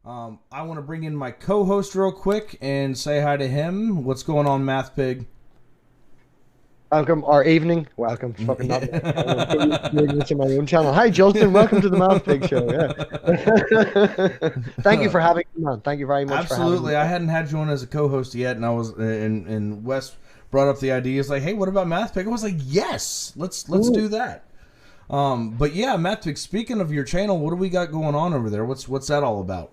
I want to bring in my co-host real quick and say hi to him. What's going on, MathPig? Welcome, or evening. Welcome. Fucking not. Doing this in my own channel. Hi, Justin. Welcome to the MathPig Show. Yeah. Thank you for having me, man. Thank you very much for having me. Absolutely. I hadn't had you on as a co-host yet, and I was and Wes brought up the idea. It's like, hey, what about MathPig? I was like, yes, let's do that. But yeah, MathPig. Speaking of your channel, what do we got going on over there? What's that all about?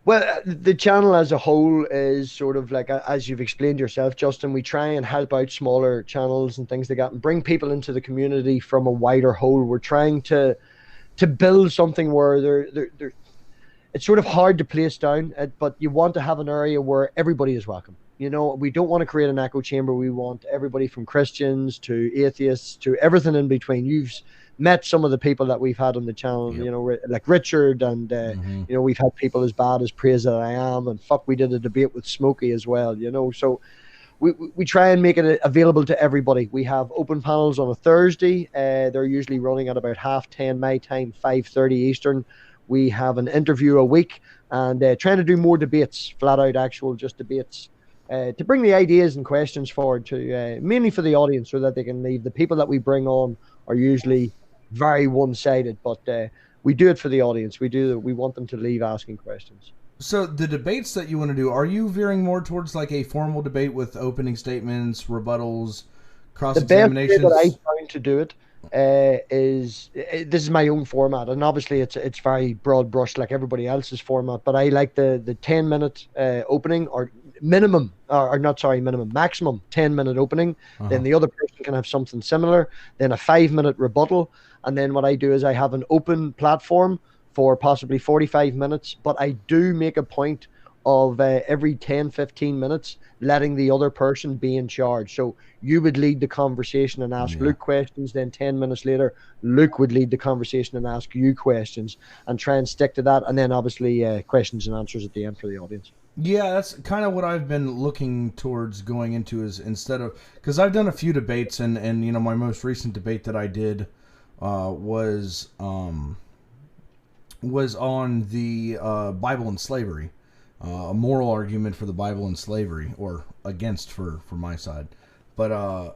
Well, the channel as a whole is sort of like, as you've explained yourself, Justin, we try and help out smaller channels and things like that and bring people into the community from a wider whole. We're trying to build something where it's sort of hard to place down, but you want to have an area where everybody is welcome. You know, we don't want to create an echo chamber. We want everybody from Christians to atheists to everything in between. You've met some of the people that we've had on the channel, Yep. you know, like Richard, and you know, we've had people as bad as Praise That I Am, and fuck, we did a debate with Smokey as well, you know. So we try and make it available to everybody. We have open panels on a Thursday. They're usually running at about 10:30 my time, 5:30 Eastern. We have an interview a week, and trying to do more debates, flat out actual just debates, to bring the ideas and questions forward to mainly for the audience so that they can leave. The people that we bring on are usually very one-sided, but we do it for the audience. We want them to leave asking questions. So the debates that you want to do, are you veering more towards like a formal debate with opening statements, rebuttals, cross-examinations? The best way that I found to do it this is my own format, and obviously it's very broad brush like everybody else's format, but I like the 10-minute opening, or minimum, or not, sorry, minimum, maximum 10-minute opening. Then the other person can have something similar, then a 5-minute rebuttal, and then what I do is I have an open platform for possibly 45 minutes, but I do make a point of every 10-15 minutes letting the other person be in charge. So you would lead the conversation and ask Luke questions, then 10 minutes later Luke would lead the conversation and ask you questions, and try and stick to that, and then obviously questions and answers at the end for the audience. Yeah, that's kind of what I've been looking towards going into, is instead of, because I've done a few debates, and you know, my most recent debate that I did was on the Bible and slavery, a moral argument for the Bible and slavery, or against for my side. But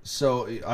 so it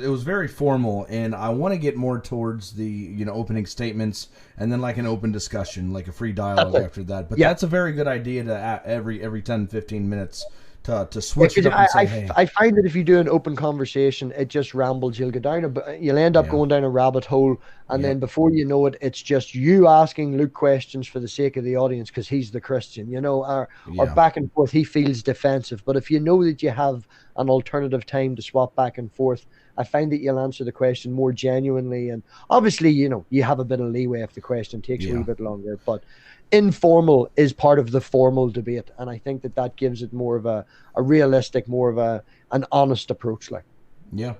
was very formal, and I want to get more towards the, you know, opening statements and then like an open discussion, like a free dialogue after that. But that's a very good idea to every 10-15 minutes to switch it up and say, hey. I find that if you do an open conversation, it just rambles. You'll end up going down a rabbit hole, and then before you know it, it's just you asking Luke questions for the sake of the audience because he's the Christian, you know, or back and forth. He feels defensive. But if you know that you have an alternative time to swap back and forth, I find that you'll answer the question more genuinely. And obviously, you know, you have a bit of leeway if the question takes a wee bit longer, but informal is part of the formal debate, and I think that gives it more of a realistic, more of an honest approach. Like,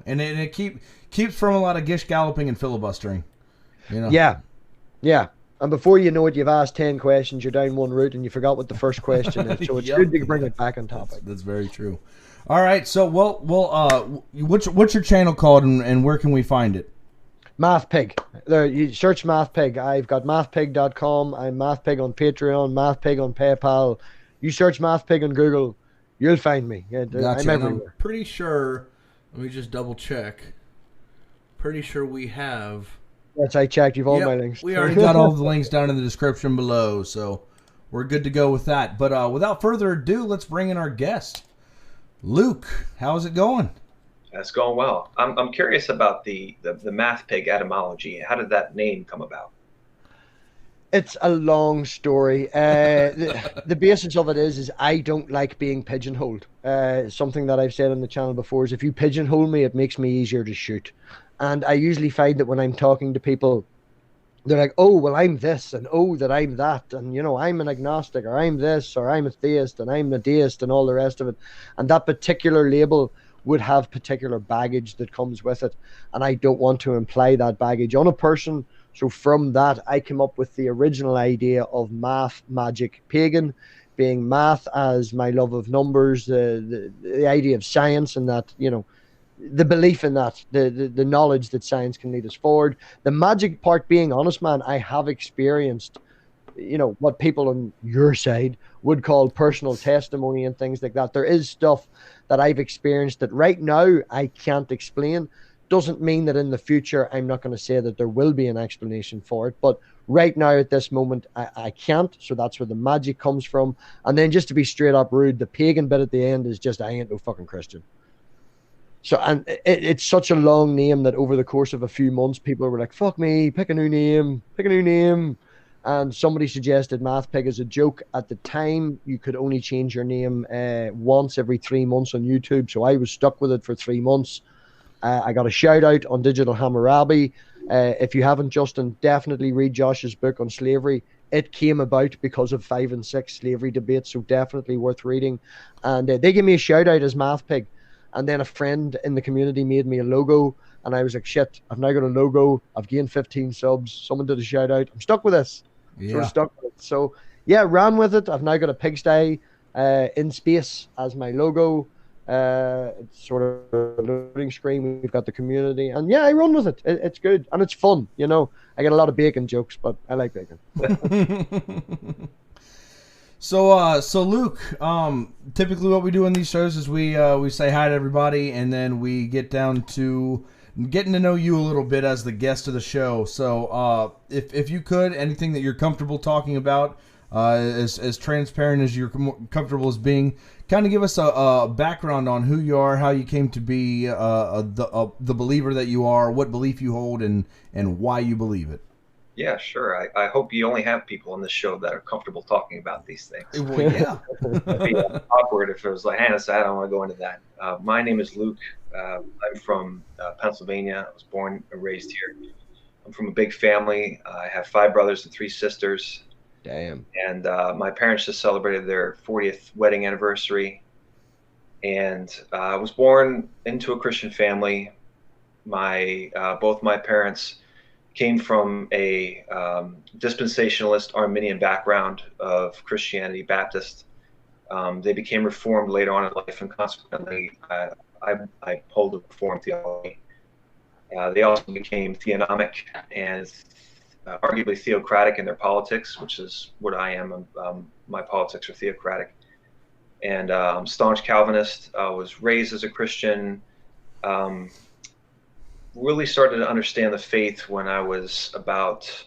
and it keeps from a lot of gish galloping and filibustering, you know. Yeah, and before you know it, you've asked 10 questions, you're down one route, and you forgot what the first question is. So it's good to bring it back on topic. That's very true. All right, so what's your channel called, and where can we find it? MathPig. There, you search MathPig. I've got mathpig.com. I'm MathPig on Patreon, MathPig on PayPal. You search MathPig on Google, you'll find me. Gotcha. I'm everywhere. I'm pretty sure, let me just double check. Pretty sure we have. Yes, I checked. You've all my links. We already got all the links down in the description below, so we're good to go with that. But without further ado, let's bring in our guest. Luke, how's it going? That's going well. I'm curious about the MathPig etymology. How did that name come about? It's a long story. The basis of it is I don't like being pigeonholed. Something that I've said on the channel before is if you pigeonhole me, it makes me easier to shoot. And I usually find that when I'm talking to people, they're like, oh, well, I'm this, and oh, that I'm that, and, you know, I'm an agnostic, or I'm this, or I'm a theist, and I'm a deist, and all the rest of it. And that particular label would have particular baggage that comes with it, and I don't want to imply that baggage on a person. So from that, I came up with the original idea of math, magic, pagan, being math as my love of numbers, the idea of science, and that, you know, the belief in that, the knowledge that science can lead us forward. The magic part being, honest man, I have experienced what people on your side would call personal testimony and things like that. There is stuff that I've experienced that right now I can't explain. Doesn't mean that in the future I'm not going to say that there will be an explanation for it, but right now at this moment I can't. So that's where the magic comes from. And then, just to be straight up rude, the pagan bit at the end is just, I ain't no fucking Christian. So, and it's such a long name that over the course of a few months, people were like, fuck me, pick a new name. And somebody suggested MathPig as a joke. At the time, you could only change your name once every 3 months on YouTube. So I was stuck with it for 3 months. I got a shout out on Digital Hammurabi. If you haven't, Justin, definitely read Josh's book on slavery. It came about because of 5 and 6 slavery debates, so definitely worth reading. And they gave me a shout out as MathPig. And then a friend in the community made me a logo. And I was like, shit, I've now got a logo. I've gained 15 subs. Someone did a shout out. I'm stuck with this. Yeah. So I'm stuck with it. So yeah, ran with it. I've now got a pigsty in space as my logo. It's sort of a loading screen. We've got the community. And yeah, I run with it. It's good. And it's fun. I get a lot of bacon jokes, but I like bacon. So Luke, typically what we do in these shows is we say hi to everybody, and then we get down to getting to know you a little bit as the guest of the show. So if you could, anything that you're comfortable talking about, as transparent as you're comfortable as being, kind of give us a background on who you are, how you came to be the believer that you are, what belief you hold, and why you believe it. Yeah, sure. I hope you only have people on this show that are comfortable talking about these things. Well, yeah. It'd be awkward if it was like, Hannah said, I don't want to go into that. My name is Luke. I'm from Pennsylvania. I was born and raised here. I'm from a big family. I have 5 brothers and 3 sisters. Damn. And my parents just celebrated their 40th wedding anniversary. And I was born into a Christian family. Both my parents came from a dispensationalist Arminian background of Christianity, Baptist. They became Reformed later on in life, and consequently, I hold a Reformed theology. They also became theonomic and arguably theocratic in their politics, which is what I am. My politics are theocratic. And I'm staunch Calvinist. I was raised as a Christian. Really started to understand the faith when I was about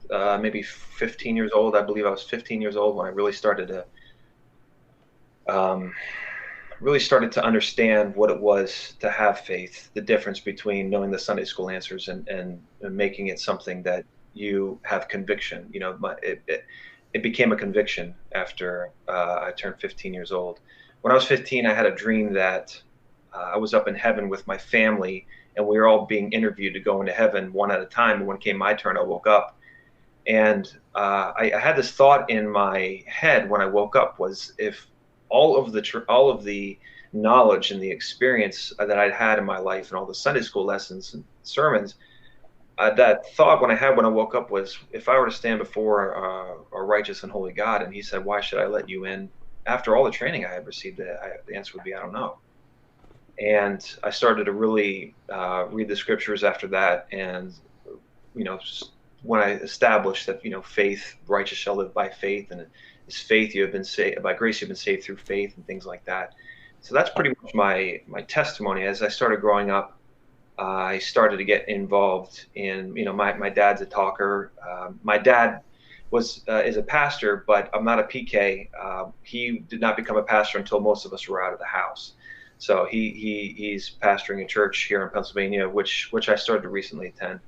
maybe 15 years old. I believe I was 15 years old when I really started to understand what it was to have faith, the difference between knowing the Sunday school answers and making it something that you have conviction. It became a conviction after I turned 15 years old. When I was 15, I had a dream that I was up in heaven with my family, and we were all being interviewed to go into heaven one at a time. And when it came my turn, I woke up. And I had this thought in my head when I woke up, was if all of the knowledge and the experience that I'd had in my life and all the Sunday school lessons and sermons, that thought when I woke up was, if I were to stand before a righteous and holy God, and he said, why should I let you in? After all the training I had received, the answer would be, I don't know. And I started to really read the scriptures after that. And, when I established that, faith, righteous shall live by faith, and it's faith, you have been saved, by grace you've been saved through faith, and things like that. So that's pretty much my testimony. As I started growing up, I started to get involved in, my dad's a talker. My dad is a pastor, but I'm not a PK. He did not become a pastor until most of us were out of the house. So he's pastoring a church here in Pennsylvania, which I started to recently attend.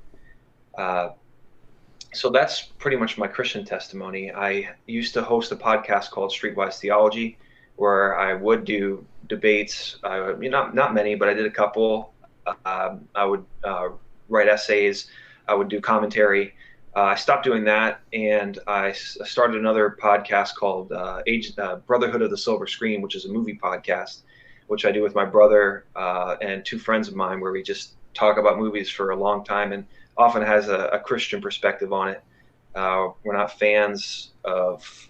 So that's pretty much my Christian testimony. I used to host a podcast called Streetwise Theology, where I would do debates. Not many, but I did a couple. I would write essays. I would do commentary. I stopped doing that, and I started another podcast called Brotherhood of the Silver Screen, which is a movie podcast, which I do with my brother and 2 friends of mine, where we just talk about movies for a long time, and often has a Christian perspective on it. We're not fans of,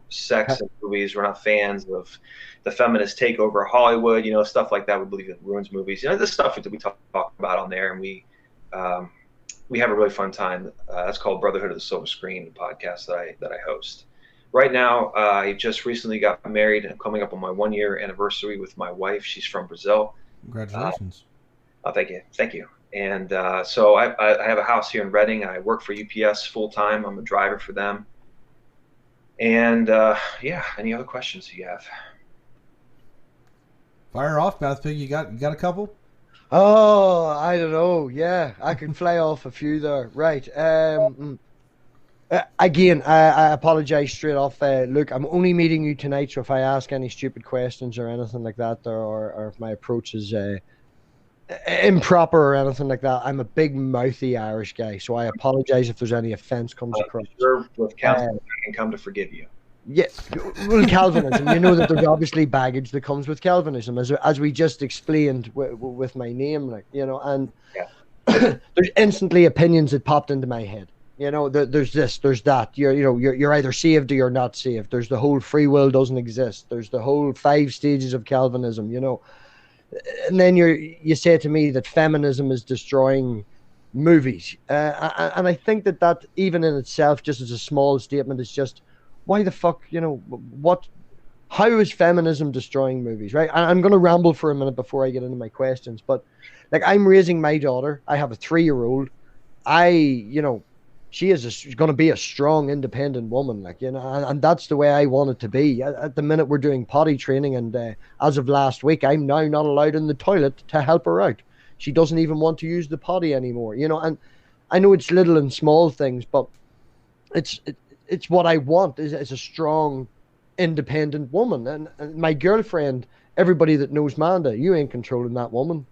sex in movies. We're not fans of the feminist takeover of Hollywood, stuff like that. We believe it ruins movies. This stuff that we talk about on there, and we we have a really fun time. That's called Brotherhood of the Silver Screen, the podcast that I host. Right now, I just recently got married and coming up on my 1-year anniversary with my wife. She's from Brazil. Congratulations. Thank you. And so I have a house here in Reading. I work for UPS full time. I'm a driver for them. And yeah, any other questions you have? Fire off, MathPig. You got a couple? Oh, I don't know. Yeah, I can fly off a few there. Right. Again, I apologize straight off. Look, I'm only meeting you tonight, so if I ask any stupid questions or anything like that, or if my approach is improper or anything like that, I'm a big mouthy Irish guy, so I apologize if there's any offense comes across. Sure, with Calvinism, I can come to forgive you. Yeah, well, Calvinism, you know that there's obviously baggage that comes with Calvinism, as we just explained with my name, like, you know, and there's instantly opinions that popped into my head. You know, there's this, there's that. You're either saved or you're not saved. There's the whole free will doesn't exist. There's the whole 5 stages of Calvinism. You know, and then you say to me that feminism is destroying movies, and I think that even in itself, just as a small statement, is just why the fuck, you know, how is feminism destroying movies, right? I'm going to ramble for a minute before I get into my questions, but like, I'm raising my daughter. I have a 3-year-old. She's going to be a strong, independent woman, like, you know, and that's the way I want it to be. At the minute, we're doing potty training, and as of last week, I'm now not allowed in the toilet to help her out. She doesn't even want to use the potty anymore, you know, and I know it's little and small things, but it's what I want is a strong, independent woman. And my girlfriend, everybody that knows Manda, you ain't controlling that woman.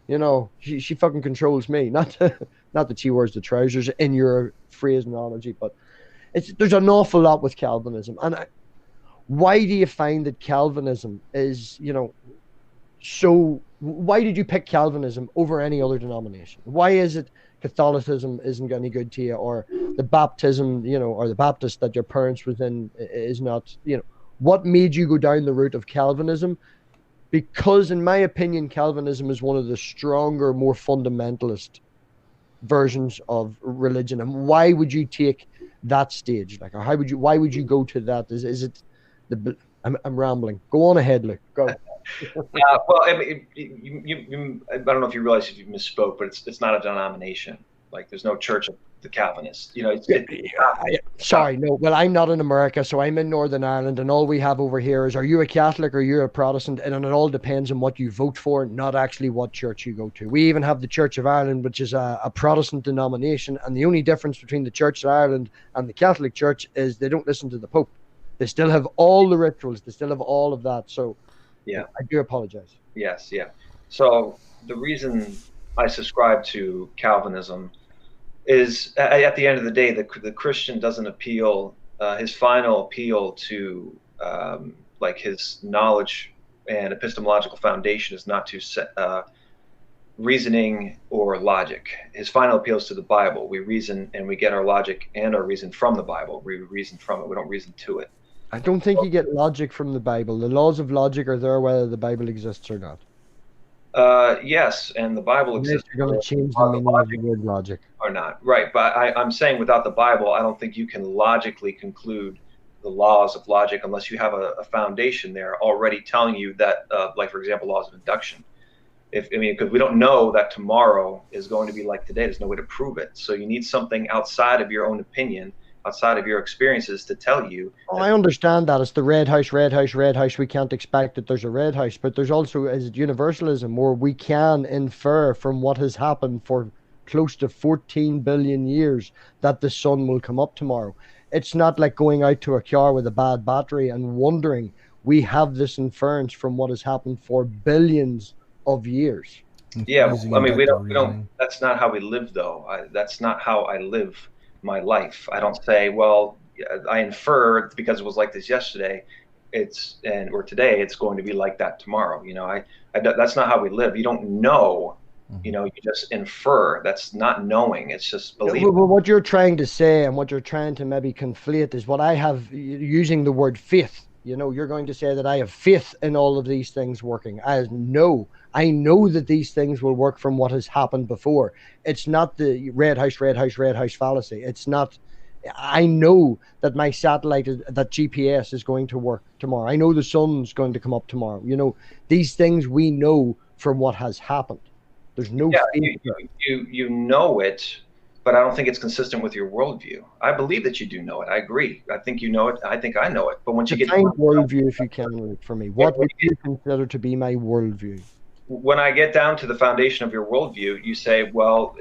You know, she fucking controls me. Not that she wears the trousers in your phraseology, but there's an awful lot with Calvinism. And why do you find that Calvinism is, you know, so? Why did you pick Calvinism over any other denomination? Why is it Catholicism isn't any good to you, or the baptism, you know, or the Baptist that your parents was in is not, you know? What made you go down the route of Calvinism? Because in my opinion, Calvinism is one of the stronger, more fundamentalist versions of religion. And why would you take that stage? Like, or why would you go to that? Is it I'm rambling. Go on ahead, Luke. Go. Well, I mean, I don't know if you realize if you misspoke, but it's not a denomination. Like, there's no Church of the Calvinists. You know, sorry, no. Well, I'm not in America, so I'm in Northern Ireland, and all we have over here is, are you a Catholic or you're a Protestant? And it all depends on what you vote for, not actually what church you go to. We even have the Church of Ireland, which is a Protestant denomination, and the only difference between the Church of Ireland and the Catholic Church is they don't listen to the Pope. They still have all the rituals. They still have all of that. So, yeah, I do apologize. Yes, yeah. So the reason I subscribe to Calvinism is, at the end of the day, the Christian doesn't appeal. His final appeal to like his knowledge and epistemological foundation is not to reasoning or logic. His final appeal is to the Bible. We reason and we get our logic and our reason from the Bible. We reason from it. We don't reason to it. I don't think you get logic from the Bible. The laws of logic are there whether the Bible exists or not. Yes, and the Bible exists. You're going to change the meaning of the word logic. Or not, right? But I'm saying without the Bible, I don't think you can logically conclude the laws of logic unless you have a foundation there already telling you that, like, for example, laws of induction. Because we don't know that tomorrow is going to be like today. There's no way to prove it. So you need something outside of your own opinion, outside of your experiences, to tell you. Oh, I understand that. It's the red house, red house, red house. We can't expect that there's a red house. But there's also, is it universalism, where we can infer from what has happened for close to 14 billion years that the sun will come up tomorrow. It's not like going out to a car with a bad battery and wondering. We have this inference from what has happened for billions of years. Yeah, I mean, we don't. That's not how we live, though. That's not how I live my life. I don't say, well, I infer because it was like this yesterday, or today, it's going to be like that tomorrow. You know, that's not how we live. You don't know. You know, you just infer. That's not knowing. It's just believing. Well, what you're trying to say and what you're trying to maybe conflate is what I have using the word faith. You know, you're going to say that I have faith in all of these things working. I know that these things will work from what has happened before. It's not the red house fallacy. It's not. I know that my satellite, that GPS is going to work tomorrow. I know the sun's going to come up tomorrow. You know, these things we know from what has happened. There's no faith. You know it, but I don't think it's consistent with your worldview. I believe that you do know it. I agree. I think you know it. I think I know it. But once you get worldview, if you can, for me, what would you consider to be my worldview? When I get down to the foundation of your worldview, you say, well,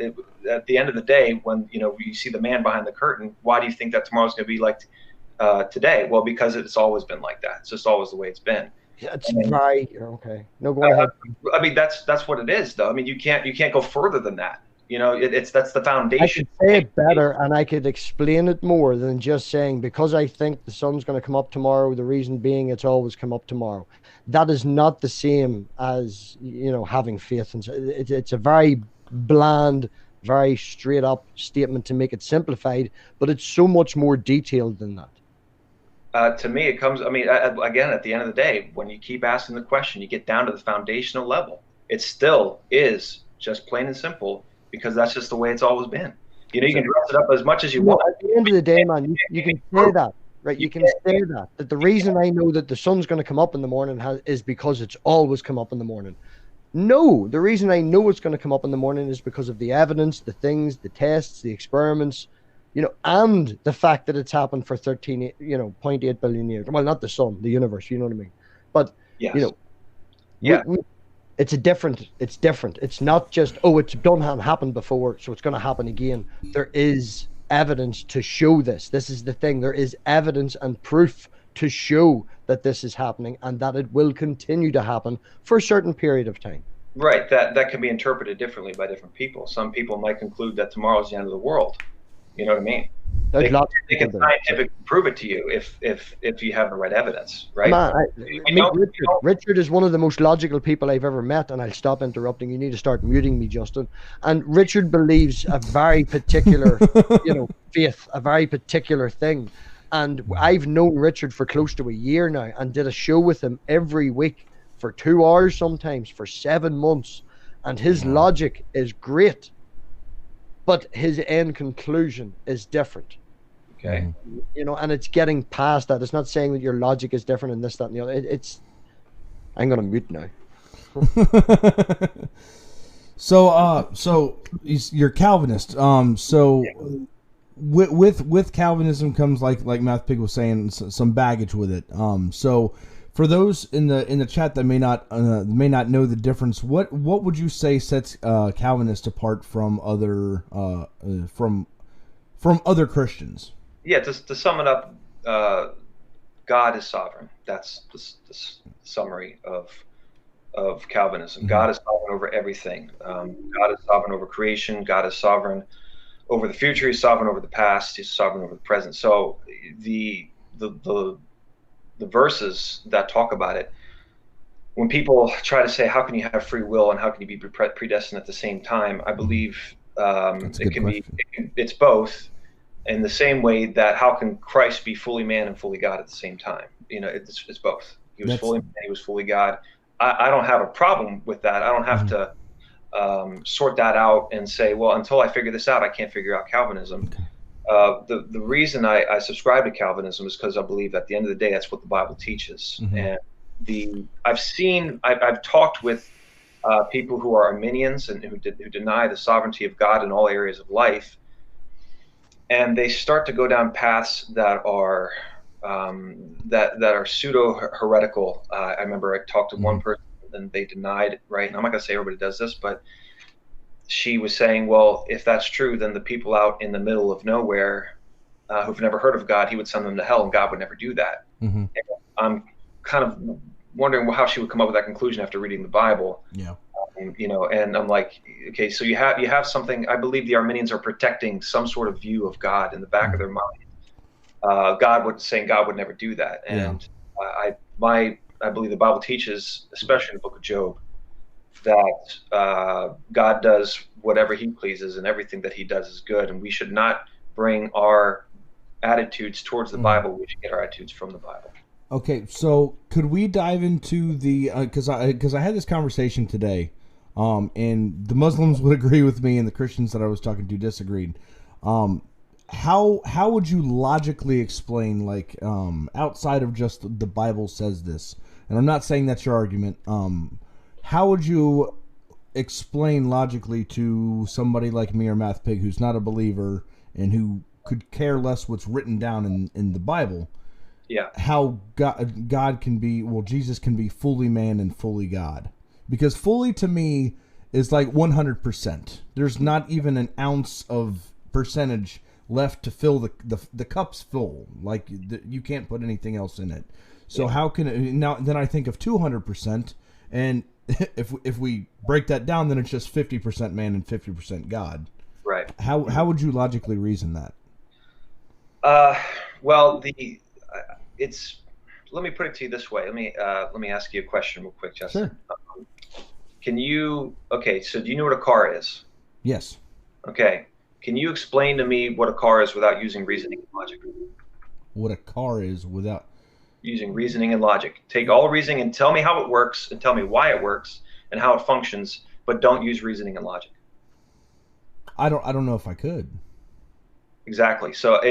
at the end of the day, when you see the man behind the curtain, why do you think that tomorrow's going to be like today? Well, because it's always been like that. It's just always the way it's been. Yeah, it's right. Okay. No, go ahead. I mean, that's what it is, though. I mean, you can't go further than that. You know, that's the foundation. I could say it better, and I could explain it more than just saying, because I think the sun's going to come up tomorrow, the reason being it's always come up tomorrow. That is not the same as, having faith. And it's a very bland, very straight up statement to make it simplified, but it's so much more detailed than that. To me, it comes, again, at the end of the day, when you keep asking the question, you get down to the foundational level. It still is just plain and simple, because that's just the way it's always been. You can dress it up as much as you want. At the end of the day, man, you can say that, right? You can say that the reason I know that the sun's going to come up in the morning is because it's always come up in the morning. No, the reason I know it's going to come up in the morning is because of the evidence, the things, the tests, the experiments, and the fact that it's happened for 0.8 billion years. Well, not the sun, the universe, you know what I mean? But, yes. It's different. It's not just, it's done and happened before, so it's going to happen again. There is evidence to show this. This is the thing. There is evidence and proof to show that this is happening and that it will continue to happen for a certain period of time. Right. That can be interpreted differently by different people. Some people might conclude that tomorrow's the end of the world. You know what I mean? They can scientifically prove it to you if you have the right evidence, right? Man, Richard is one of the most logical people I've ever met, and I'll stop interrupting. You need to start muting me, Justin. And Richard believes a very particular, faith, a very particular thing. And I've known Richard for close to a year now, and did a show with him every week for 2 hours, sometimes for 7 months. And his logic is great, but his end conclusion is different. Okay. And it's getting past that. It's not saying that your logic is different and this, that, and the other. I'm going to mute now. So you're Calvinist. With Calvinism comes like MathPig was saying, some baggage with it. So for those in the chat that may not know the difference, what would you say sets Calvinists apart from other from other Christians? Yeah, to sum it up, God is sovereign. That's the summary of Calvinism. Mm-hmm. God is sovereign over everything. God is sovereign over creation. God is sovereign over the future. He's sovereign over the past. He's sovereign over the present. So the verses that talk about it, when people try to say, how can you have free will and how can you be predestined at the same time? I believe it's both. In the same way that how can Christ be fully man and fully God at the same time? It's both. He was fully man, he was fully God. I don't have a problem with that. I don't have to sort that out and say, well, until I figure this out, I can't figure out Calvinism. Okay. The reason I subscribe to Calvinism is because I believe at the end of the day, that's what the Bible teaches. Mm-hmm. And I've talked with people who are Arminians and who deny the sovereignty of God in all areas of life. And they start to go down paths that are pseudo heretical. I remember I talked to one person and they denied, right? And I'm not going to say everybody does this, but she was saying, well, if that's true, then the people out in the middle of nowhere who've never heard of God, he would send them to hell, and God would never do that. Mm-hmm. I'm kind of wondering how she would come up with that conclusion after reading the Bible. Yeah. And I'm like, okay, so you have something. I believe the Arminians are protecting some sort of view of God in the back of their mind. God would never do that. And I believe the Bible teaches, especially in the book of Job, that God does whatever he pleases and everything that he does is good. And we should not bring our attitudes towards the Bible. We should get our attitudes from the Bible. Okay, so could we dive into the because I had this conversation today, and the Muslims would agree with me, and the Christians that I was talking to disagreed. How would you logically explain, like, outside of just the Bible says this, and I'm not saying that's your argument. How would you explain logically to somebody like me or MathPig who's not a believer and who could care less what's written down in the Bible? Yeah. How God can be, well, Jesus can be fully man and fully God. Because fully to me is like 100%. There's not even an ounce of percentage left to fill the cup's full. Like, you can't put anything else in it. So how can it, now then I think of 200%, and if we break that down, then it's just 50% man and 50% God. Right. How would you logically reason that? Well, it's, let me put it to you this way. Let me ask you a question real quick, Justin. Sure. Okay, so do you know what a car is? Yes. Okay. Can you explain to me what a car is without using reasoning and logic? What a car is without using reasoning and logic. Take all reasoning and tell me how it works and tell me why it works and how it functions, but don't use reasoning and logic. I don't know if I could. Exactly. So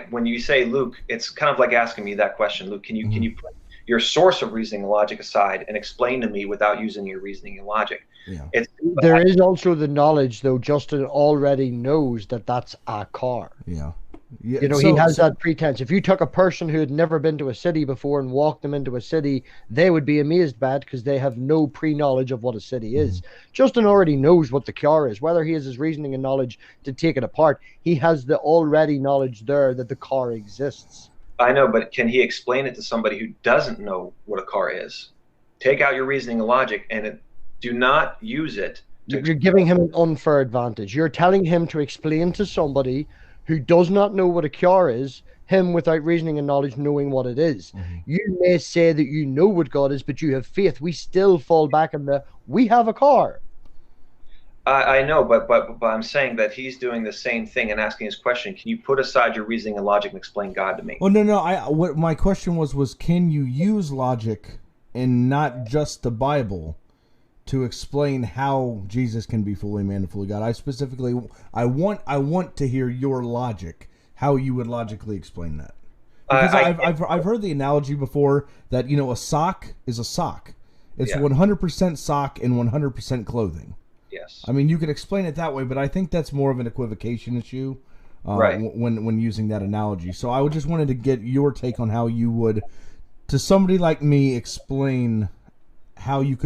when you say, Luke, it's kind of like asking me that question. Luke, can you put your source of reasoning and logic aside and explain to me without using your reasoning and logic? Yeah. There is also the knowledge, though. Justin already knows that that's a car. Yeah. Yeah, he has that pretense. If you took a person who had never been to a city before and walked them into a city, they would be amazed by it because they have no pre-knowledge of what a city is. Justin already knows what the car is. Whether he has his reasoning and knowledge to take it apart, he has the already knowledge there that the car exists. I know, but can he explain it to somebody who doesn't know what a car is? Take out your reasoning and logic and do not use it. You're giving him an unfair advantage. You're telling him to explain to somebody who does not know what a car is, him without reasoning and knowledge knowing what it is. You may say that you know what God is, but you have faith. We still fall back in we have a car. I know, but I'm saying that he's doing the same thing and asking his question. Can you put aside your reasoning and logic and explain God to me? Well, no. What my question was can you use logic and not just the Bible to explain how Jesus can be fully man and fully God? I want to hear your logic, how you would logically explain that. Because I've heard the analogy before that, a sock is a sock. It's 100% sock and 100% clothing. Yes. I mean, you could explain it that way, but I think that's more of an equivocation issue right. when using that analogy. So I just wanted to get your take on how you would, to somebody like me, explain how you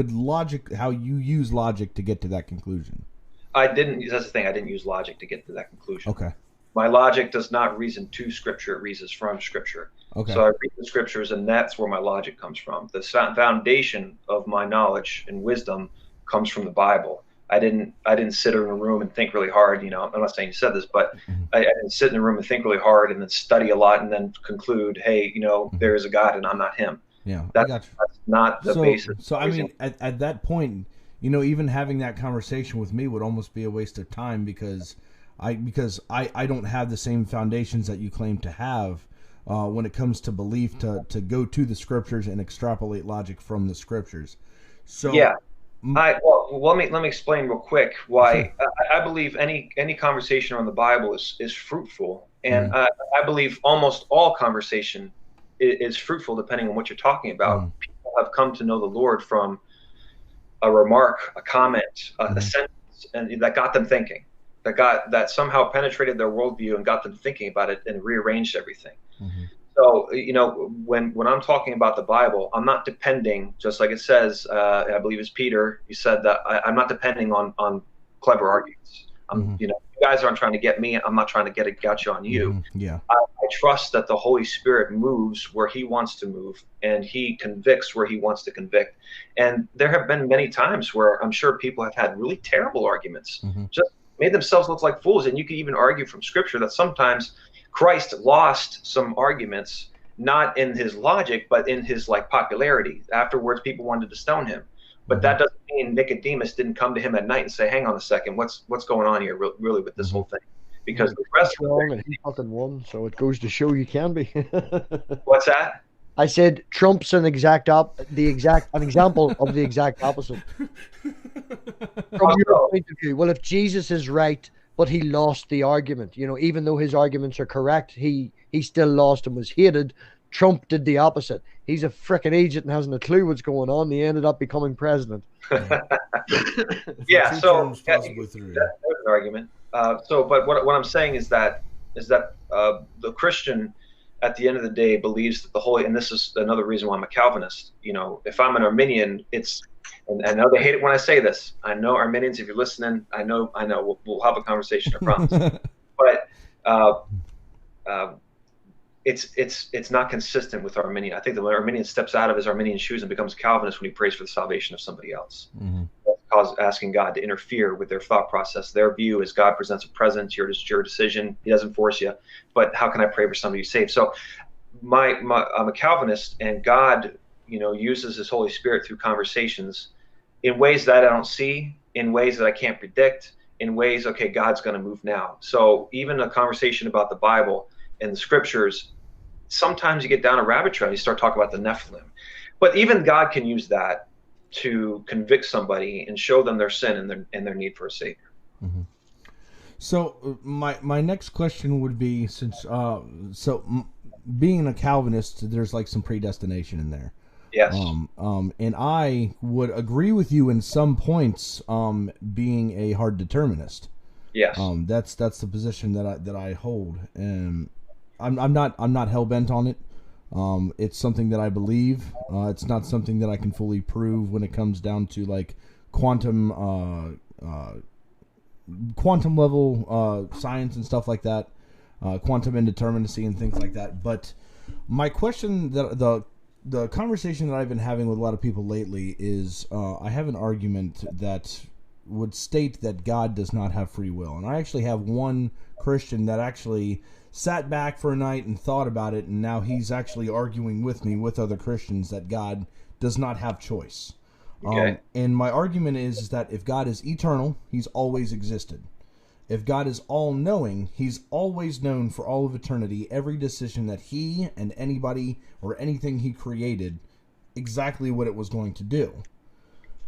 use logic to get to that conclusion. That's the thing. I didn't use logic to get to that conclusion. Okay. My logic does not reason to Scripture. It reasons from Scripture. Okay. So I read the Scriptures, and that's where my logic comes from. The foundation of my knowledge and wisdom comes from the Bible. I didn't sit in a room and think really hard. I'm not saying you said this, but I didn't sit in a room and think really hard and then study a lot and then conclude, hey, there is a God and I'm not him. Yeah, that's not the basis. So I mean, at that point, even having that conversation with me would almost be a waste of time because I don't have the same foundations that you claim to have when it comes to belief to go to the Scriptures and extrapolate logic from the Scriptures. So yeah. Let me explain real quick why I believe any conversation on the Bible is fruitful, and I believe almost all conversation is fruitful depending on what you're talking about. People have come to know the Lord from a remark, a comment, a sentence, and that got them thinking. That somehow penetrated their worldview and got them thinking about it and rearranged everything. So, when I'm talking about the Bible, I'm not depending, just like it says, I believe it's Peter, he said that I'm not depending on clever arguments. You guys aren't trying to get me. I'm not trying to get a gotcha on you. Yeah. I trust that the Holy Spirit moves where he wants to move, and he convicts where he wants to convict. And there have been many times where I'm sure people have had really terrible arguments, just made themselves look like fools. And you can even argue from Scripture that sometimes Christ lost some arguments, not in his logic, but in his popularity. Afterwards, people wanted to stone him. But that doesn't mean Nicodemus didn't come to him at night and say, hang on a second, what's going on here really with this whole thing? Because the rest wrong and he fucking won, so it goes to show you can be. What's that? I said Trump's an example of the exact opposite. From your point of view, well, if Jesus is right, but he lost the argument, even though his arguments are correct, he still lost and was hated. Trump did the opposite. He's a frickin' agent and hasn't a clue what's going on. He ended up becoming president. Yeah, so that's an argument. But what I'm saying is that the Christian, at the end of the day, believes that the Holy, and this is another reason why I'm a Calvinist. If I'm an Arminian, and I know they hate it when I say this. I know Arminians, if you're listening, I know, we'll have a conversation, I promise. But it's not consistent with Arminian. I think the Arminian steps out of his Arminian shoes and becomes a Calvinist when he prays for the salvation of somebody else. Mm-hmm. That's asking God to interfere with their thought process. Their view is God presents a present, your decision. He doesn't force you. But how can I pray for somebody who's saved? So I'm a Calvinist, and God, uses his Holy Spirit through conversations in ways that I don't see, in ways that I can't predict, in ways, okay, God's going to move now. So even a conversation about the Bible and the scriptures, sometimes you get down a rabbit trail and you start talking about the Nephilim. But even God can use that to convict somebody and show them their sin and their need for a Savior. Mm-hmm. So my next question would be, since being a Calvinist, there's like some predestination in there. Yes. And I would agree with you in some points, being a hard determinist. Yes. That's the position that I hold, and I'm not hell bent on it. It's something that I believe. It's not something that I can fully prove when it comes down to like quantum level science and stuff like that, quantum indeterminacy and things like that. But my question, the conversation that I've been having with a lot of people lately is, I have an argument that would state that God does not have free will. And I actually have one Christian that actually sat back for a night and thought about it, and now he's actually arguing with me with other Christians that God does not have choice. Okay. And my argument is that if God is eternal, he's always existed. If God is all-knowing, he's always known for all of eternity every decision that he and anybody or anything he created, exactly what it was going to do.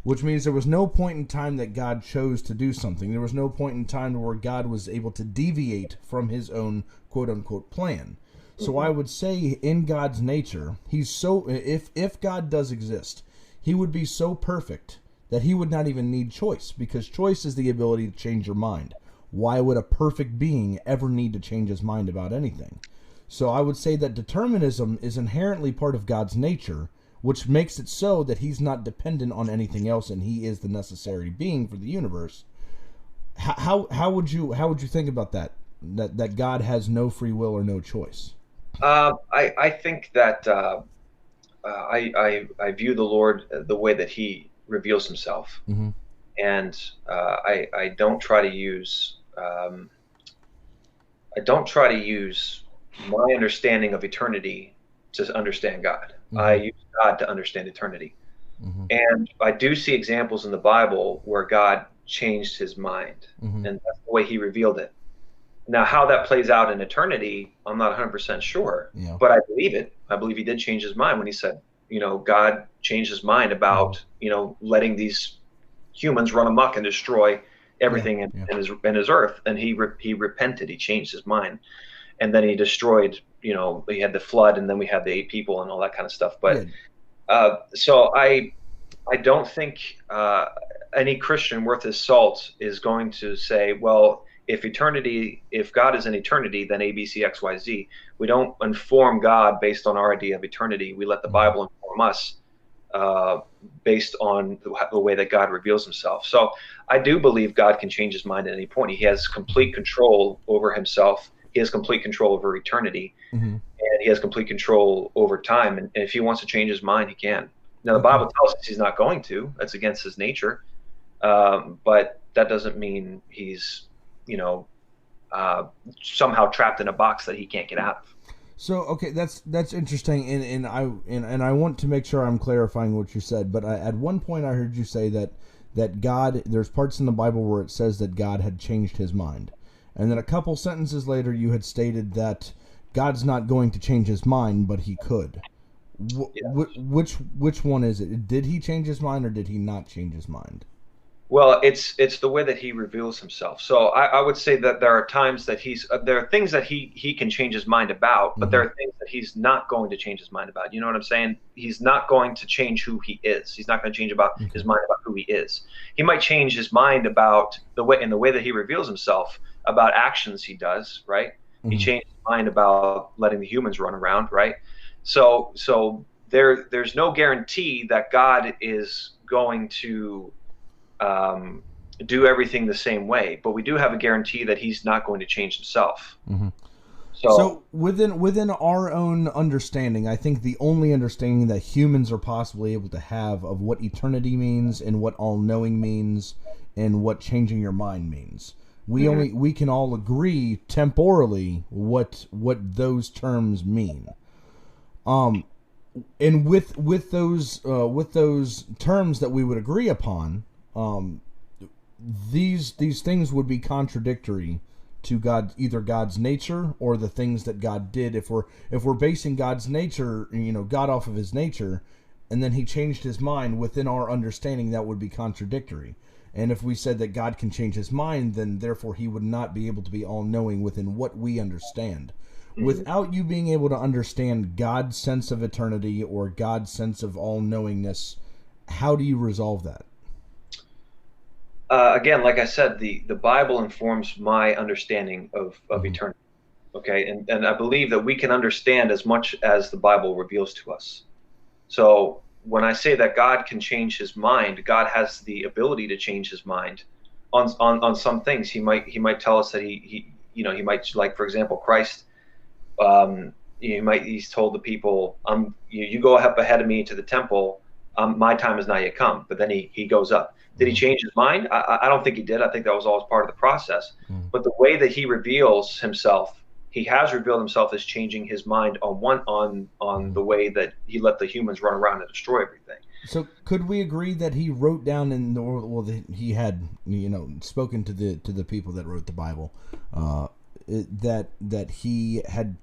Which means there was no point in time that God chose to do something. There was no point in time where God was able to deviate from his own quote-unquote plan. So I would say in God's nature, he's so, if God does exist, he would be so perfect that he would not even need choice, because choice is the ability to change your mind. Why would a perfect being ever need to change his mind about anything? So I would say that determinism is inherently part of God's nature, which makes it so that he's not dependent on anything else, and he is the necessary being for the universe. How would you think about that God has no free will or no choice? I think that I view the Lord the way that he reveals himself. Mm-hmm. And I don't try to use my understanding of eternity to understand God. Mm-hmm. I use God to understand eternity. Mm-hmm. And I do see examples in the Bible where God changed his mind, mm-hmm. and that's the way he revealed it. Now, how that plays out in eternity, I'm not 100% sure, yeah. But I believe it. I believe he did change his mind when he said, God changed his mind about, letting these humans run amok and destroy everything in his earth. And he repented. He changed his mind. And then he destroyed, he had the flood, and then we had the 8 people and all that kind of stuff. But so I don't think any Christian worth his salt is going to say, well, if God is in eternity, then A, B, C, X, Y, Z. We don't inform God based on our idea of eternity. We let the Bible inform us based on the way that God reveals himself. So I do believe God can change his mind at any point. He has complete control over himself. He has complete control over eternity, mm-hmm. and he has complete control over time. And if he wants to change his mind, he can. Now, the Bible tells us he's not going to. That's against his nature. But that doesn't mean he's somehow trapped in a box that he can't get out of. So okay, that's interesting, and I want to make sure I'm clarifying what you said. But at one point I heard you say that God, there's parts in the Bible where it says that God had changed his mind, and then a couple sentences later you had stated that God's not going to change his mind, but he could. Which one is it? Did he change his mind or did he not change his mind? Well, it's the way that he reveals himself. So I would say that there are times that there are things that he can change his mind about, but there are things that he's not going to change his mind about. You know what I'm saying? He's not going to change who he is. He's not going to change his mind about who he is. He might change his mind about the way that he reveals himself about actions he does, right? He changed his mind about letting the humans run around, right? So there's no guarantee that God is going to do everything the same way, but we do have a guarantee that he's not going to change himself. So within our own understanding, I think the only understanding that humans are possibly able to have of what eternity means and what all-knowing means and what changing your mind means, we can all agree temporally what those terms mean. And with those terms that we would agree upon, these things would be contradictory to God, either God's nature or the things that God did. If we're basing God's nature, God off of his nature, and then he changed his mind, within our understanding that would be contradictory. And if we said that God can change his mind, then therefore he would not be able to be all-knowing within what we understand. Without you being able to understand God's sense of eternity or God's sense of all-knowingness, how do you resolve that? Again, like I said, the Bible informs my understanding of eternity. Okay, and I believe that we can understand as much as the Bible reveals to us. So when I say that God can change his mind, God has the ability to change his mind on some things. He might tell us that he might, like, for example, Christ. He's told the people, you go up ahead of me to the temple. My time has not yet come. But then he goes up. Did he change his mind? I don't think he did. I think that was always part of the process. But the way that he reveals himself, he has revealed himself as changing his mind on the way that he let the humans run around and destroy everything. So could we agree that he wrote down he had spoken to the people that wrote the Bible, that he had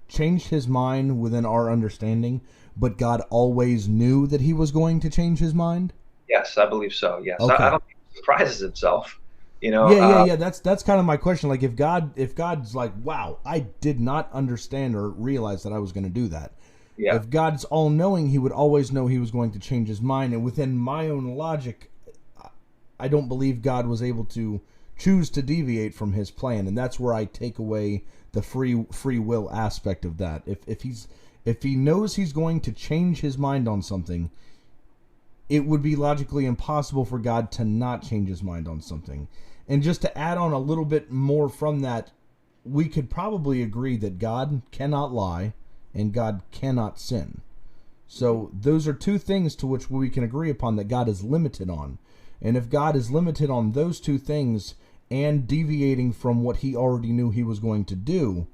changed his mind within our understanding, but God always knew that he was going to change his mind? Yes, I believe so. Yes, okay. I don't think he surprises himself. Yeah. That's kind of my question. Like, if God's like, wow, I did not understand or realize that I was going to do that. Yeah. If God's all-knowing, he would always know he was going to change his mind. And within my own logic, I don't believe God was able to choose to deviate from his plan, and that's where I take away the free will aspect of that. If he knows he's going to change his mind on something, it would be logically impossible for God to not change his mind on something. And just to add on a little bit more from that, we could probably agree that God cannot lie and God cannot sin. So those are two things to which we can agree upon that God is limited on. And if God is limited on those two things and deviating from what he already knew he was going to do,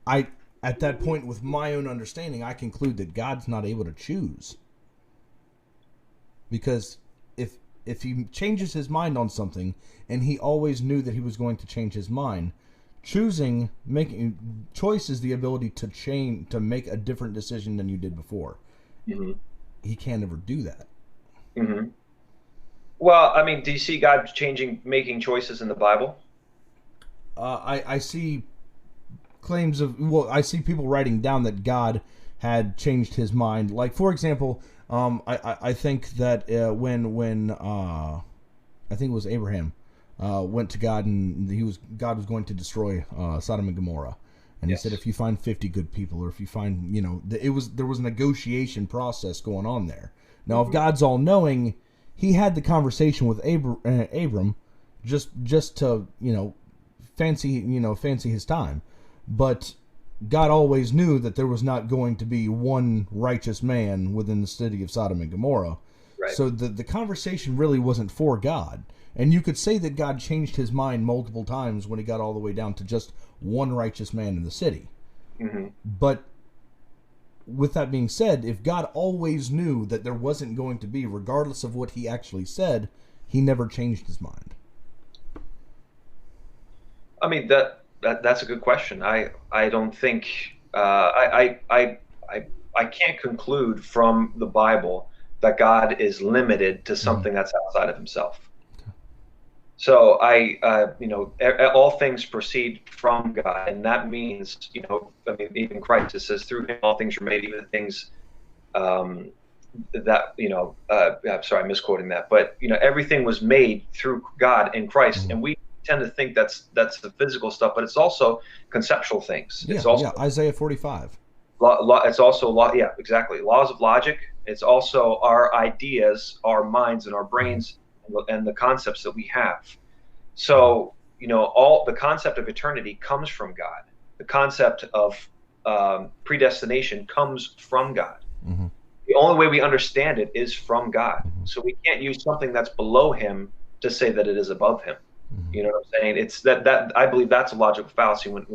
at that point, with my own understanding, I conclude that God's not able to choose. Because if he changes his mind on something, and he always knew that he was going to change his mind, making choice is the ability to make a different decision than you did before. He can't ever do that. Well, I mean, do you see God making choices in the Bible? I see claims of, I see people writing down that God had changed his mind. Like, for example, I think that when I think it was Abraham went to God, and God was going to destroy Sodom and Gomorrah, and he said, if you find 50 good people, or if you find, there was a negotiation process going on there. Now, if God's all knowing, he had the conversation with Abram just to fancy his time, but God always knew that there was not going to be one righteous man within the city of Sodom and Gomorrah. Right. So the conversation really wasn't for God. And you could say that God changed his mind multiple times when he got all the way down to just one righteous man in the city. But with that being said, if God always knew that there wasn't going to be, regardless of what he actually said, he never changed his mind. I mean, that's a good question. I don't think I I can't conclude from the Bible that God is limited to something that's outside of himself. So all things proceed from God, and that means, even Christ, it says through him all things are made, even things I'm sorry, I'm misquoting that, but everything was made through God in Christ, and we tend to think that's the physical stuff, but it's also conceptual things. It's also Isaiah 45. It's also exactly, laws of logic. It's also our ideas, our minds, and our brains, and the concepts that we have. So all the concept of eternity comes from God. The concept of predestination comes from God. Mm-hmm. The only way we understand it is from God. Mm-hmm. So we can't use something that's below him to say that it is above him. Mm-hmm. You know what I'm saying? It's that I believe that's a logical fallacy when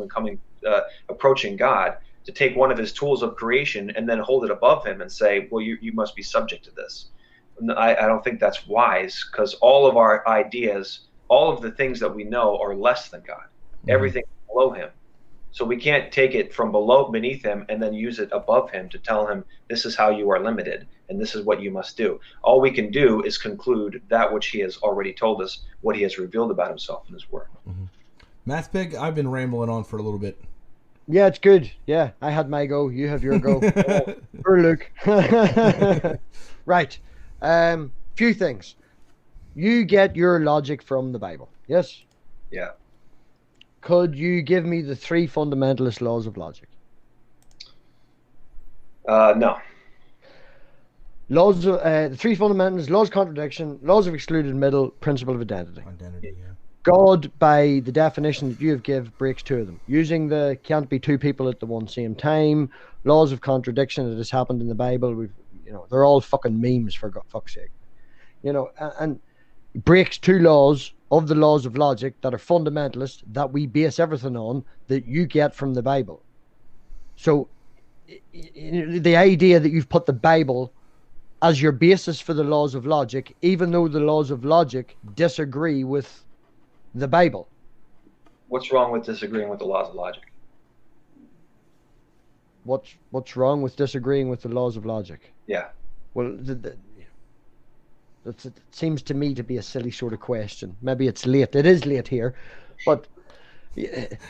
approaching God, to take one of his tools of creation and then hold it above him and say, well, you must be subject to this. I don't think that's wise, because all of our ideas, all of the things that we know, are less than God. Mm-hmm. Everything is below him. So we can't take it from beneath him and then use it above him to tell him, this is how you are limited and this is what you must do. All we can do is conclude that which he has already told us, what he has revealed about himself in his word. Mm-hmm. MathPig, I've been rambling on for a little bit. Yeah, it's good. Yeah, I had my go. You have your go. Or Luke. Right. Few things. You get your logic from the Bible. Yes? Yeah. Could you give me the 3 fundamentalist laws of logic? No. Laws of the 3 fundamentals: laws of contradiction, laws of excluded middle, principle of identity. Identity, yeah. God, by the definition that you have given, breaks 2 of them. Using the can't be 2 people at the one same time, laws of contradiction that has happened in the Bible, they're all fucking memes, for fuck's sake. And breaks 2 laws of the laws of logic that are fundamentalist, that we base everything on, that you get from the Bible. So the idea that you've put the Bible as your basis for the laws of logic, even though the laws of logic disagree with the Bible. What's wrong with disagreeing with the laws of logic? What's wrong with disagreeing with the laws of logic? Yeah. Well, it seems to me to be a silly sort of question. Maybe it's late. It is late here, but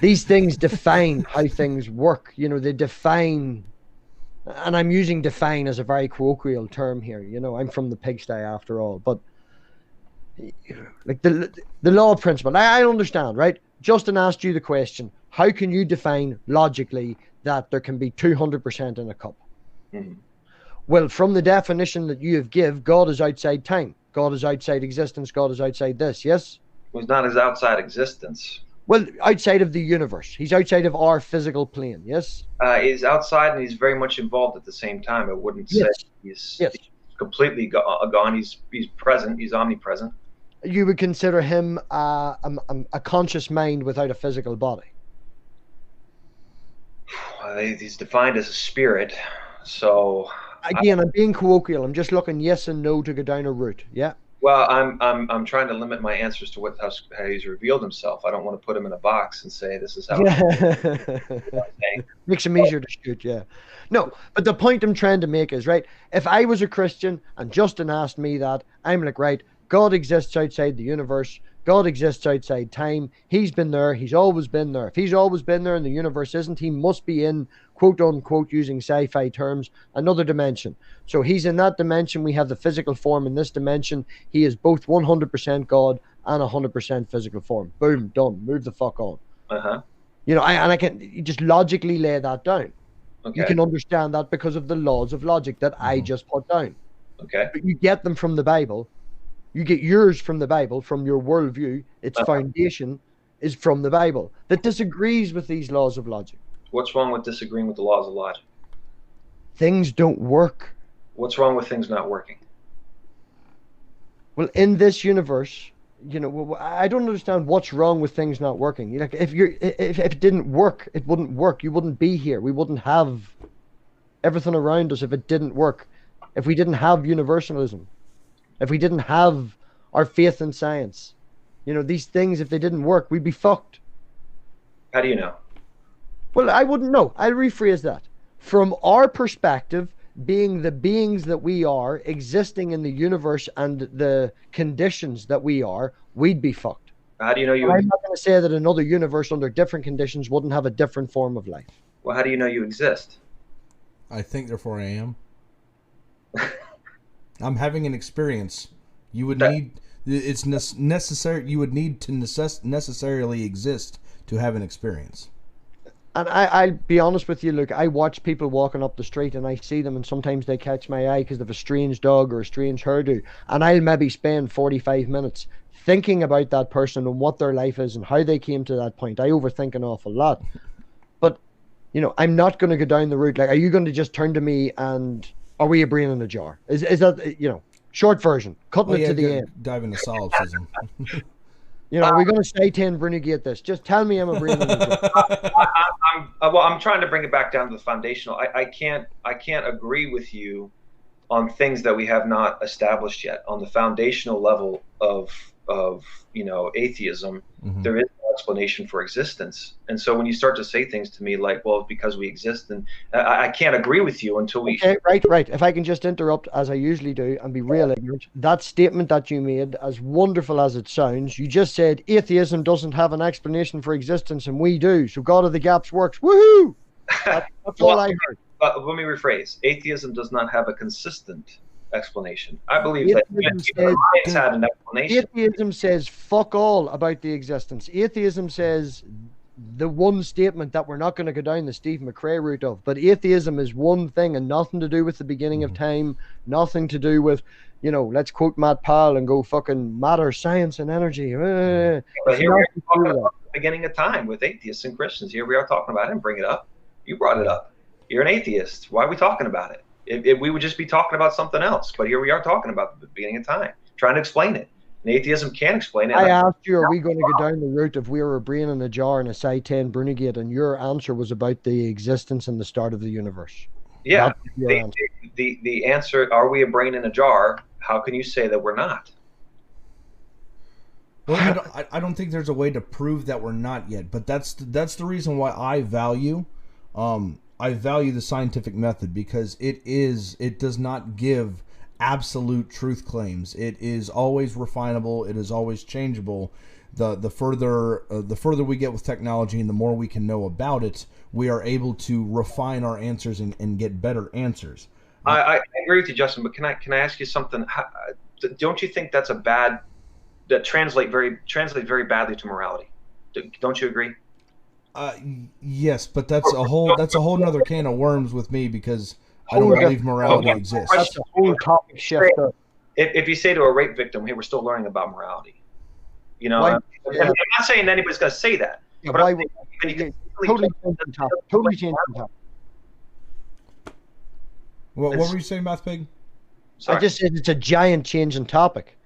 these things define how things work. They define, and I'm using define as a very colloquial term here. I'm from the pigsty after all, but like the law of principle, I understand, right? Justin asked you the question: how can you define logically that there can be 200% in a cup? Mm-hmm. Well, from the definition that you have give, God is outside time. God is outside existence. God is outside this, yes? Well, he's not his outside existence. Well, outside of the universe. He's outside of our physical plane, yes? He's outside and he's very much involved at the same time. I wouldn't say he's completely gone. He's present. He's omnipresent. You would consider him a conscious mind without a physical body? He's defined as a spirit, so... Again, I'm being colloquial. I'm just looking yes and no to go down a route. Yeah. Well, I'm trying to limit my answers to how he's revealed himself. I don't want to put him in a box and say this is how. Makes him easier to shoot. Yeah. No, but the point I'm trying to make is, right, if I was a Christian and Justin asked me that, I'm like, right, God exists outside the universe. God exists outside time. He's been there. He's always been there. If he's always been there and the universe isn't, he must be in, quote unquote, using sci-fi terms, another dimension. So he's in that dimension. We have the physical form in this dimension. He is both 100% God and 100% physical form. Boom, done. Move the fuck on. Uh-huh. I can just logically lay that down. Okay. You can understand that because of the laws of logic that I just put down. Okay. But you get them from the Bible. You get yours from the Bible, from your worldview. Its foundation is from the Bible that disagrees with these laws of logic. What's wrong with disagreeing with the laws of logic? Things don't work. What's wrong with things not working? Well, in this universe, I don't understand what's wrong with things not working. If it didn't work, it wouldn't work. You wouldn't be here. We wouldn't have everything around us if it didn't work. If we didn't have universalism. If we didn't have our faith in science, these things, if they didn't work, we'd be fucked. How do you know? Well, I wouldn't know. I'll rephrase that. from our perspective, being the beings that we are, existing in the universe and the conditions that we are, we'd be fucked. How do you know you? I'm not going to say that another universe under different conditions wouldn't have a different form of life. Well, how do you know you exist? I think, therefore I am. I'm having an experience. You would need... It's necessary. You would need to necessarily exist to have an experience. And I'll be honest with you, Luke, I watch people walking up the street and I see them, and sometimes they catch my eye because they have a strange dog or a strange hairdo, and I'll maybe spend 45 minutes thinking about that person and what their life is and how they came to that point. I overthink an awful lot. But, you know, I'm not going to go down the route. Like, are you going to just turn to me and, are we a brain in a jar? Is that, you know, short version, cutting it to the end. Dive into solipsism. You know, are we going to say 10 Brunigate this? Just tell me I'm a brain in a jar. I'm trying to bring it back down to the foundational. I can't agree with you on things that we have not established yet. On the foundational level of you know, atheism, there is no explanation for existence. And so when you start to say things to me like, well, because we exist, and I can't agree with you until we... Okay, right. If I can just interrupt, as I usually do, and be real ignorant, that statement that you made, as wonderful as it sounds, you just said atheism doesn't have an explanation for existence, and we do. So God of the Gaps works. Woohoo! That's all I heard. Let me rephrase. Atheism does not have a consistent explanation. I believe that science had an explanation. Atheism says fuck all about the existence. Atheism says the one statement that we're not going to go down the Steve McRae route of, but atheism is one thing and nothing to do with the beginning of time, nothing to do with, you know, let's quote Matt Powell and go fucking matter, science and energy. But here we are talking about the beginning of time with atheists and Christians. Here we are talking about it. I didn't bring it up. You brought it up. You're an atheist. Why are we talking about it? If we would just be talking about something else, but here we are talking about the beginning of time, trying to explain it. And atheism can't explain it. I asked you, are we going to go down the route if we were a brain in a jar and a Psi 10 Brunigate, and your answer was about the existence and the start of the universe. Yeah. The answer, are we a brain in a jar? How can you say that we're not? Well, I don't think there's a way to prove that we're not yet, but that's the reason why I value the scientific method, because it does not give absolute truth claims. It is always refinable. It is always changeable. The further we get with technology and the more we can know about it, we are able to refine our answers and get better answers. I agree with you, Justin, but can I ask you something? Don't you think that's that translate very badly to morality? Don't you agree? Yes, but that's a whole nother can of worms with me, because I don't believe morality exists. That's a whole topic shift. If you say to a rape victim, hey, we're still learning about morality. You know, I'm not saying anybody's going to say that. Yeah, but totally change the topic. What were you saying, MathPig? I just said it's a giant change in topic.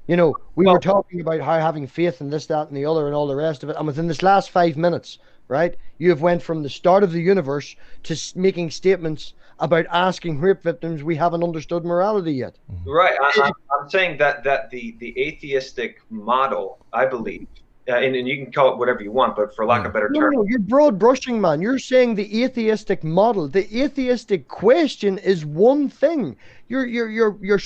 You know, we were talking about how having faith in this, that, and the other, and all the rest of it. And within this last 5 minutes, right, you have went from the start of the universe to making statements about asking rape victims we haven't understood morality yet. Right. I'm saying that the atheistic model, I believe, and you can call it whatever you want, but for lack of a better term. No, you're broad brushing, man. You're saying the atheistic model, the atheistic question is one thing. You're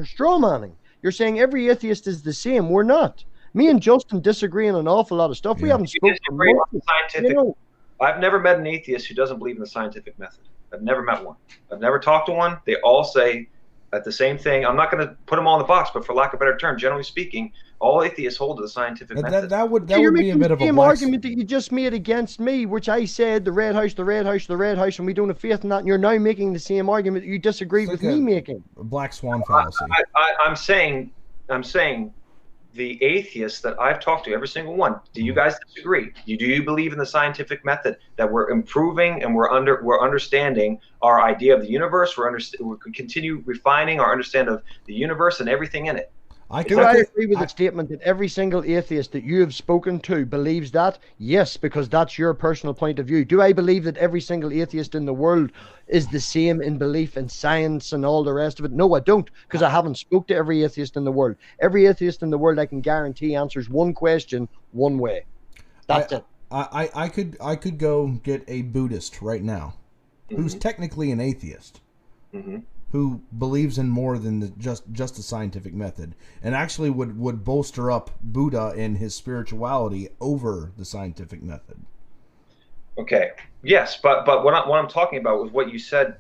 straw manning. You're saying every atheist is the same. We're not. Me and Justin disagree on an awful lot of stuff. Yeah. We haven't spoken on the scientific. You know, I've never met an atheist who doesn't believe in the scientific method. I've never met one. I've never talked to one. They all say at the same thing. I'm not going to put them all in the box, but for lack of a better term, generally speaking, all atheists hold to the scientific method. That would be a bit of a same argument that you just made against me, which I said the red house, and we don't have faith in that, and you're now making the same argument that you disagreed with me making. Black swan fallacy. I'm saying the atheists that I've talked to, every single one, do you guys disagree? Do you believe in the scientific method, that we're improving and we're understanding our idea of the universe? We continue refining our understanding of the universe and everything in it. I agree with the statement that every single atheist that you have spoken to believes that? Yes, because that's your personal point of view. Do I believe that every single atheist in the world is the same in belief in science and all the rest of it? No, I don't, because I haven't spoke to every atheist in the world. Every atheist in the world, I can guarantee, answers one question one way. That's it. I could go get a Buddhist right now who's technically an atheist, who believes in more than just the scientific method, and actually would bolster up Buddha and his spirituality over the scientific method. Okay. Yes, but what I'm talking about was what you said,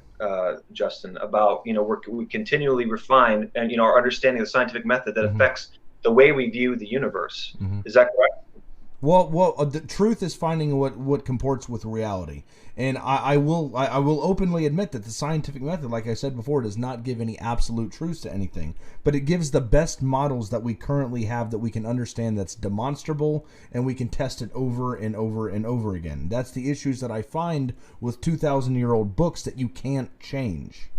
Justin, about we continually refine and our understanding of the scientific method that affects the way we view the universe. Is that correct? Well, the truth is finding what comports with reality, and I will openly admit that the scientific method, like I said before, does not give any absolute truths to anything, but it gives the best models that we currently have that we can understand, that's demonstrable, and we can test it over and over and over again. That's the issues that I find with 2,000-year-old books that you can't change.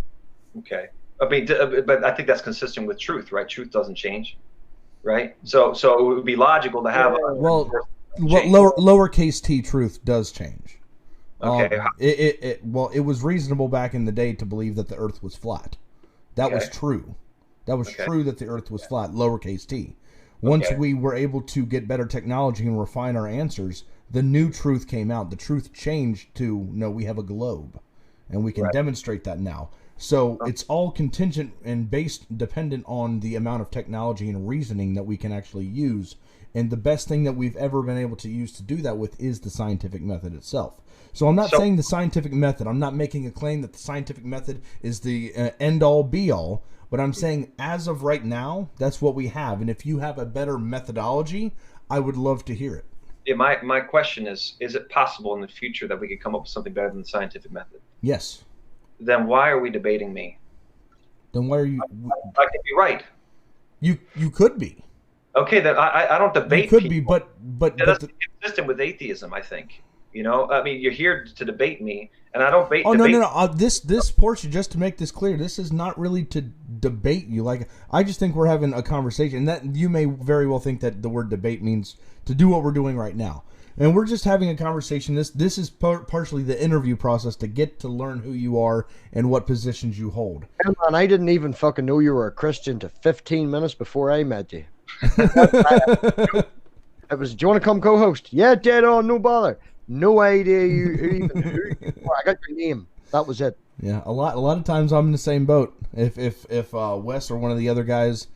Okay, I mean, but I think that's consistent with truth, right? Truth doesn't change. Right, so it would be logical to have lowercase t truth does change. Okay, it was reasonable back in the day to believe that the Earth was flat. That was true. That was true that the Earth was flat. Lowercase t. Once we were able to get better technology and refine our answers, the new truth came out. The truth changed to no, we have a globe, and we can demonstrate that now. So it's all contingent and dependent on the amount of technology and reasoning that we can actually use. And the best thing that we've ever been able to use to do that with is the scientific method itself. So I'm not saying the scientific method. I'm not making a claim that the scientific method is the end-all, be-all. But I'm saying as of right now, that's what we have. And if you have a better methodology, I would love to hear it. Yeah, my question is it possible in the future that we could come up with something better than the scientific method? Yes. Then why are we debating me? Then why are you? I could be right. You could be. Okay, then I don't debate. You could people. but that's consistent with atheism, I think. I mean, you're here to debate me, and I don't debate. No. This portion, just to make this clear, this is not really to debate you. Like, I just think we're having a conversation. That you may very well think that the word debate means to do what we're doing right now. And we're just having a conversation. This is partially the interview process to get to learn who you are and what positions you hold. Hey man, I didn't even fucking know you were a Christian to 15 minutes before I met you. It was, do you want to come co-host? Yeah, dead on, no bother. No idea who you are. I got your name. That was it. Yeah, a lot of times I'm in the same boat. If Wes or one of the other guys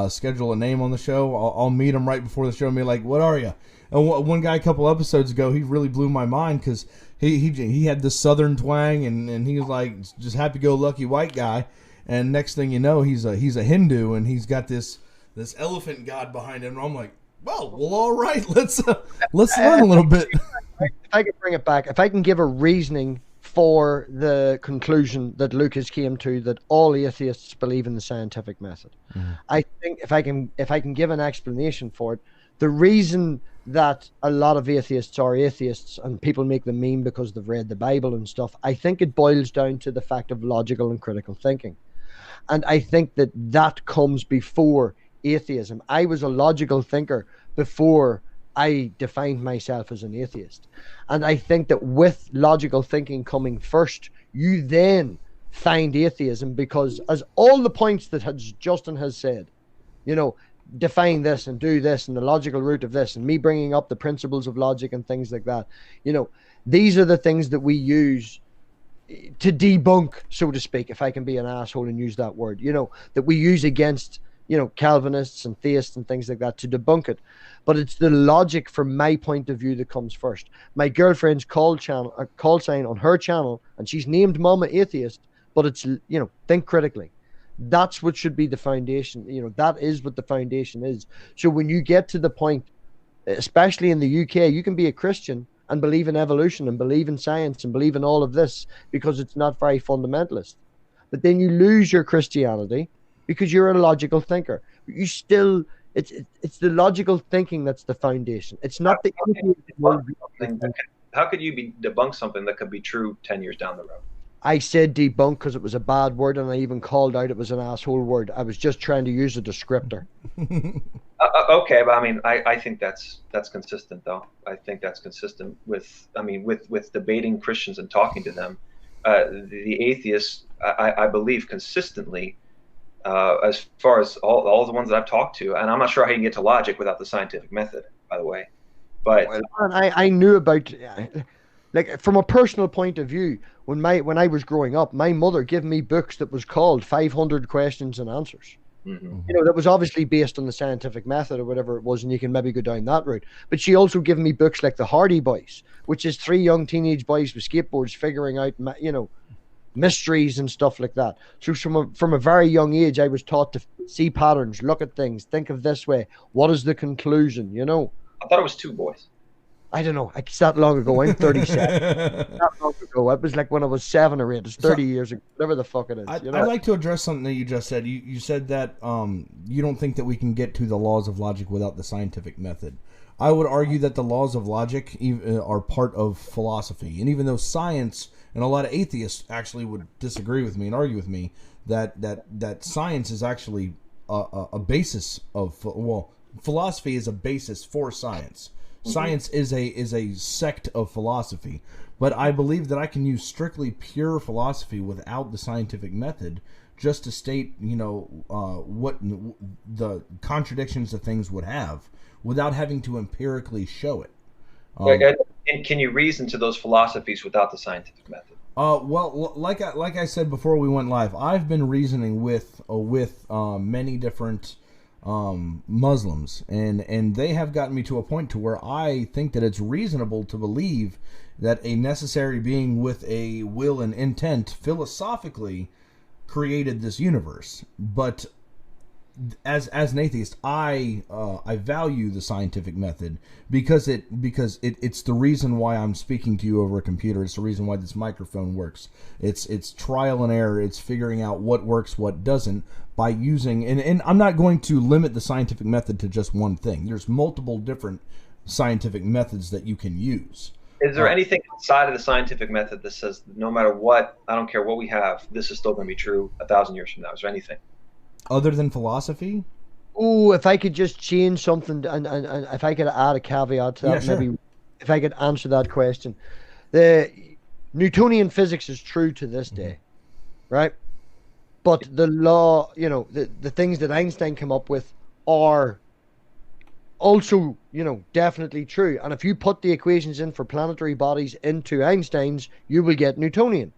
schedule a name on the show, I'll meet him right before the show and be like, "What are you?" And one guy a couple episodes ago, he really blew my mind because he had this southern twang and he was like just happy-go-lucky white guy, and next thing you know, he's a Hindu and he's got this elephant god behind him. And I'm like, well, all right, let's learn a little bit. If I can bring it back, if I can give a reasoning for the conclusion that Lucas came to, that all atheists believe in the scientific method, I think if I can give an explanation for it, the reason that a lot of atheists are atheists and people make them mean because they've read the Bible and stuff, I think it boils down to the fact of logical and critical thinking. And I think that comes before atheism. I was a logical thinker before I defined myself as an atheist. And I think that with logical thinking coming first, you then find atheism, because as all the points that Justin has said, define this and do this and the logical root of this and me bringing up the principles of logic and things like that, these are the things that we use to debunk, so to speak, if I can be an asshole and use that word, that we use against Calvinists and theists and things like that to debunk it. But it's the logic from my point of view that comes first. My girlfriend's call sign on her channel, and she's named Mama Atheist, but it's think critically. That's what should be the foundation. That is what the foundation is. So when you get to the point, especially in the UK, you can be a Christian and believe in evolution and believe in science and believe in all of this because it's not very fundamentalist. But then you lose your Christianity because you're a logical thinker. You still, it's the logical thinking that's the foundation. It's not the How could you debunk something that could be true 10 years down the road? I said debunk because it was a bad word, and I even called out it was an asshole word. I was just trying to use a descriptor. Okay, but I mean, I think that's consistent, though. I think that's consistent with debating Christians and talking to them. The atheists, I believe, consistently, as far as all the ones that I've talked to, and I'm not sure how you can get to logic without the scientific method, by the way. But I knew about. Like from a personal point of view, when I was growing up, my mother gave me books that was called 500 Questions and Answers. Mm-hmm. You know, that was obviously based on the scientific method or whatever it was, and you can maybe go down that route. But she also gave me books like The Hardy Boys, which is 3 young teenage boys with skateboards figuring out, you know, mysteries and stuff like that. So from a very young age, I was taught to see patterns, look at things, think of this way. What is the conclusion, you know? I thought it was 2 boys. I don't know. It's that long ago. I'm 37. That long ago. It was like when I was 7 or 8. It's 30 years ago. Whatever the fuck it is. You know? I'd like to address something that you just said. You said that you don't think that we can get to the laws of logic without the scientific method. I would argue that the laws of logic are part of philosophy. And even though science, and a lot of atheists actually would disagree with me and argue with me, that science is actually a basis of, well, philosophy is a basis for science. Science is a sect of philosophy, but I believe that I can use strictly pure philosophy without the scientific method, just to state, you know, what the contradictions that things would have, without having to empirically show it. And can you reason to those philosophies without the scientific method? Well, like I said before we went live, I've been reasoning with many different Muslims, and they have gotten me to a point to where I think that it's reasonable to believe that a necessary being with a will and intent philosophically created this universe. But as an atheist, I value the scientific method because it's the reason why I'm speaking to you over a computer. It's the reason why this microphone works. It's trial and error. It's figuring out what works, what doesn't, by using, and I'm not going to limit the scientific method to just one thing. There's multiple different scientific methods that you can use. Is there anything outside of the scientific method that says no matter what, I don't care what we have, this is still going to be true 1,000 years from now? Is there anything other than philosophy? Oh, if I could just change something, and if I could add a caveat to that, sure. maybe if I could answer that question. The Newtonian physics is true to this day, right? But the law, you know, the things that Einstein came up with are also, you know, definitely true. And if you put the equations in for planetary bodies into Einstein's, you will get Newtonian.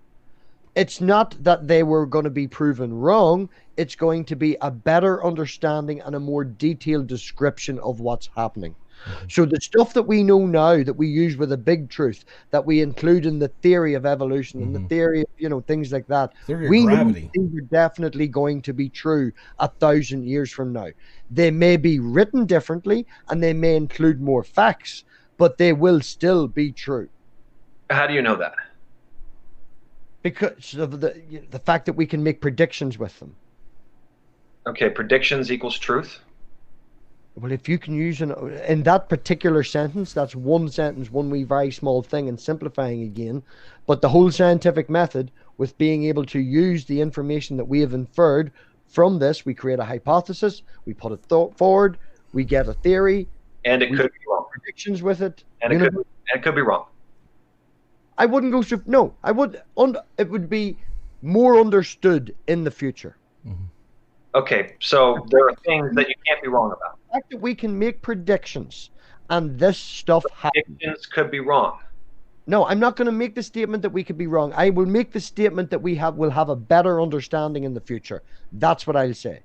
It's not that they were going to be proven wrong. It's going to be a better understanding and a more detailed description of what's happening. So the stuff that we know now, that we use with a big truth, that we include in the theory of evolution and the theory of, you know, things like that, Theory of gravity. know things are definitely going to be true 1,000 years from now. They may be written differently and they may include more facts, but they will still be true. How do you know that? Because of the fact that we can make predictions with them. Okay, predictions equals truth. Well, if you can use in that particular sentence, that's one sentence, one wee very small thing, and simplifying again. But the whole scientific method, with being able to use the information that we have inferred from this, we create a hypothesis, we put it forward, we get a theory, and it could be wrong. Predictions with it, and it could be wrong. I wouldn't go through. No, I would. It would be more understood in the future. Okay, so there are things that you can't be wrong about. The fact that we can make predictions, and this stuff happens. Predictions could be wrong. No, I'm not going to make the statement that we could be wrong. I will make the statement that will have a better understanding in the future. That's what I'll say.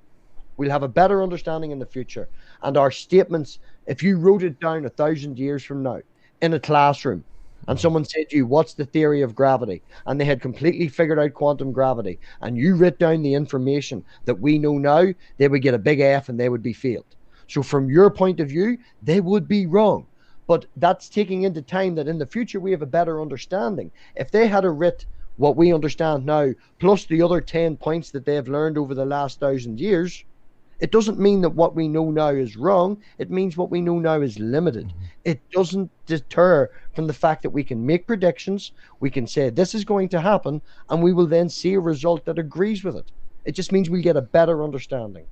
We'll have a better understanding in the future, and our statements. If you wrote it down 1,000 years from now in a classroom, and someone said to you, what's the theory of gravity? And they had completely figured out quantum gravity, and you wrote down the information that we know now, they would get a big F and they would be failed. So from your point of view, they would be wrong. But that's taking into time that in the future we have a better understanding. If they had writ what we understand now, plus the other 10 points that they have learned over the last 1,000 years, it doesn't mean that what we know now is wrong. It means what we know now is limited. It doesn't deter from the fact that we can make predictions. We can say this is going to happen, and we will then see a result that agrees with it. It just means we get a better understanding.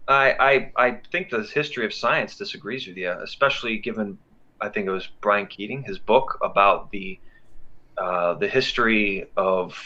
I think the history of science disagrees with you, especially given, I think it was Brian Keating, his book about the history of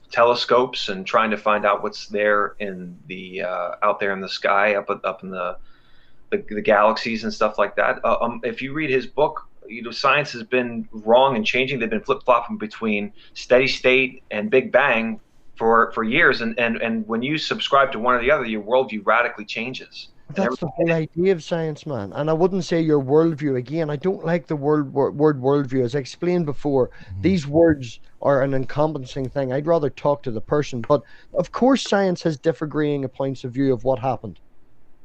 telescopes and trying to find out what's there in the out there in the sky, up in the galaxies and stuff like that. If you read his book, science has been wrong and changing. They've been flip-flopping between steady state and Big Bang for years. And when you subscribe to one or the other, your worldview radically changes. That's the whole idea of science, man. And I wouldn't say your worldview. Again, I don't like the word worldview. As I explained before, these words are an encompassing thing. I'd rather talk to the person. But of course, science has differing points of view of what happened.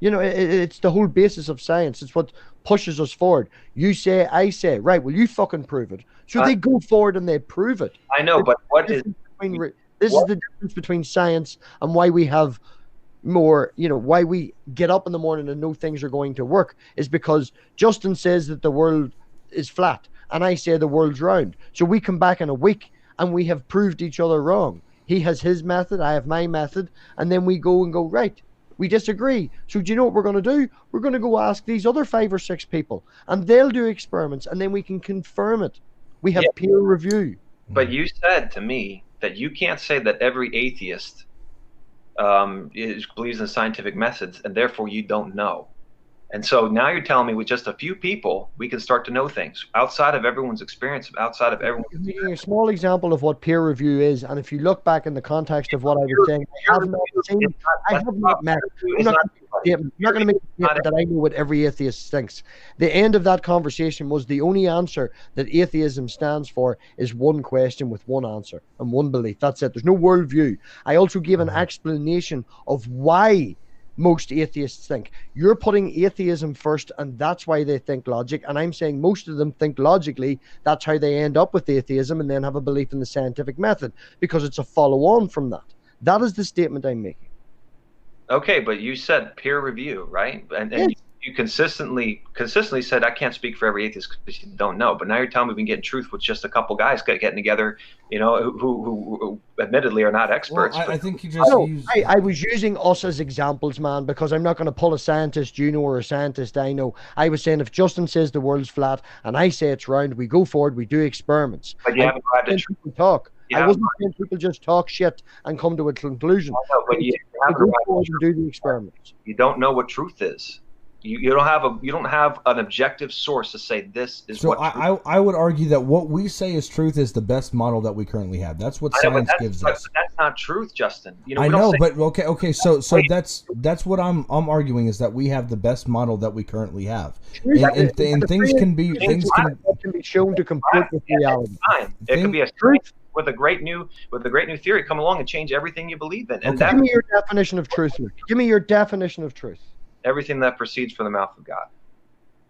You know, it's the whole basis of science. It's what pushes us forward. You say, I say, right, well, you fucking prove it. So they go forward and they prove it. I know, but this is the difference between science and why we have more, you know, why we get up in the morning and know things are going to work is because Justin says that the world is flat and I say the world's round. So we come back in a week and we have proved each other wrong. He has his method, I have my method, and then we go, right, we disagree. So do you know what we're going to do? We're going to go ask these other 5 or 6 people and they'll do experiments and then we can confirm it. We have peer review. But you said to me that you can't say that every atheist believes in scientific methods, and therefore you don't know. And so now you're telling me with just a few people, we can start to know things outside of everyone's experience, outside of everyone's experience. Giving a small example of what peer review is, and if you look back in the context of what I was saying, I have not met. I'm not going to make a statement that I know what every atheist thinks. The end of that conversation was the only answer that atheism stands for is one question with one answer and one belief. That's it. There's no worldview. I also gave an explanation of why most atheists think. You're putting atheism first, and that's why they think logic. And I'm saying most of them think logically. That's how they end up with atheism and then have a belief in the scientific method, because it's a follow-on from that. That is the statement I'm making. Okay, but you said peer review, right? And yes. you consistently said I can't speak for every atheist because you don't know. But now you're telling me we can get in truth with just a couple guys getting together, you know, who admittedly are not experts. Well, I think you just used... I was using us as examples, man, because I'm not going to pull a scientist you know or a scientist I know. I was saying if Justin says the world's flat and I say it's round, we go forward, we do experiments. But you haven't tried to talk. I wasn't saying people just talk shit and come to a conclusion. No, but you have go forward and do the experiments. You don't know what truth is. You don't have an objective source to say this is what. So I would argue that what we say is truth is the best model that we currently have. That's what science gives us. That's not truth, Justin. You know, I know, but okay. So that's what I'm arguing is that we have the best model that we currently have, and things can be shown to comport with reality. It can be a truth with a great new theory come along and change everything you believe in. And give me your definition of truth, Luke. Give me your definition of truth. Everything that proceeds from the mouth of God.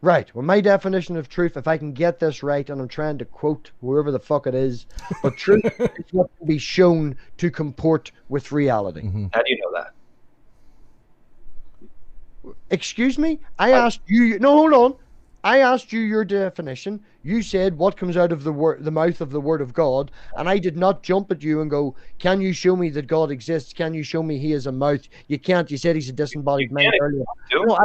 Right. Well, my definition of truth, if I can get this right, and I'm trying to quote whoever the fuck it is, but truth is what can be shown to comport with reality. Mm-hmm. How do you know that? Excuse me? I asked you. No, hold on. I asked you your definition. You said what comes out of the mouth of the Word of God, and I did not jump at you and go, "Can you show me that God exists? Can you show me He is a mouth?" You can't. You said He's a disembodied mind earlier. No.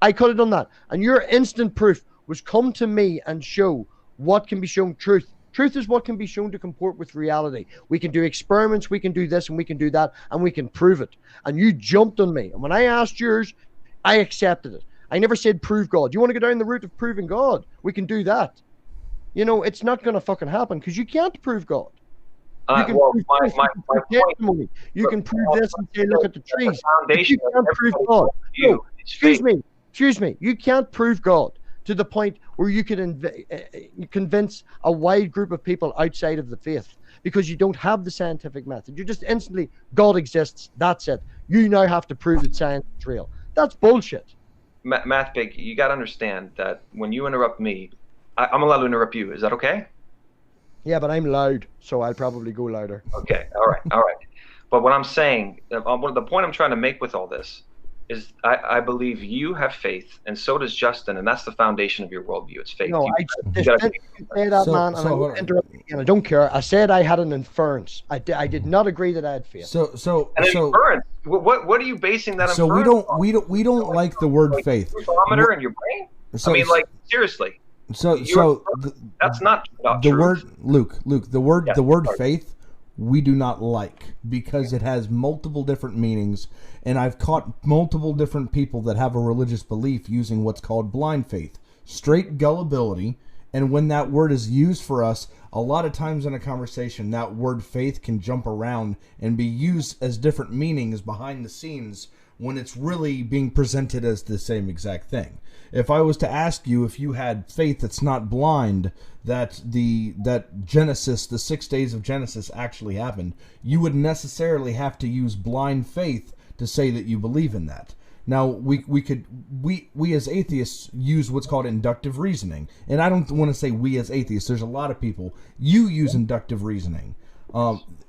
I could have done that, and your instant proof was come to me and show what can be shown. Truth. Truth is what can be shown to comport with reality. We can do experiments. We can do this and we can do that, and we can prove it. And you jumped on me, and when I asked yours, I accepted it. I never said prove God. You want to go down the route of proving God? We can do that. You know, it's not going to fucking happen because you can't prove God. You can prove testimony. You can prove this and say, look at the trees. You can't prove God. No, excuse me. You can't prove God to the point where you can convince a wide group of people outside of the faith because you don't have the scientific method. You just instantly, God exists. That's it. You now have to prove that science is real. That's bullshit. MathPig, you got to understand that when you interrupt me, I'm allowed to interrupt you. Is that okay? Yeah, but I'm loud, so I'll probably go louder. Okay, all right. But what I'm saying, the point I'm trying to make with all this is I believe you have faith, and so does Justin, and that's the foundation of your worldview. It's faith. No, I don't care. I said I had an inference. I did not agree that I had faith. Inference? What are you basing that so inference on? we don't like the word faith. Thermometer in your brain? I mean, like, seriously. That's not the word, Luke. The word faith we do not like because it has multiple different meanings, and I've caught multiple different people that have a religious belief using what's called blind faith. straight gullibility. And when that word is used for us, a lot of times in a conversation, that word faith can jump around and be used as different meanings behind the scenes when it's really being presented as the same exact thing. If I was to ask you if you had faith that's not blind, that Genesis, the 6 days of Genesis actually happened, you would necessarily have to use blind faith to say that you believe in that. Now, we as atheists use what's called inductive reasoning. And I don't want to say we as atheists. There's a lot of people. You use inductive reasoning.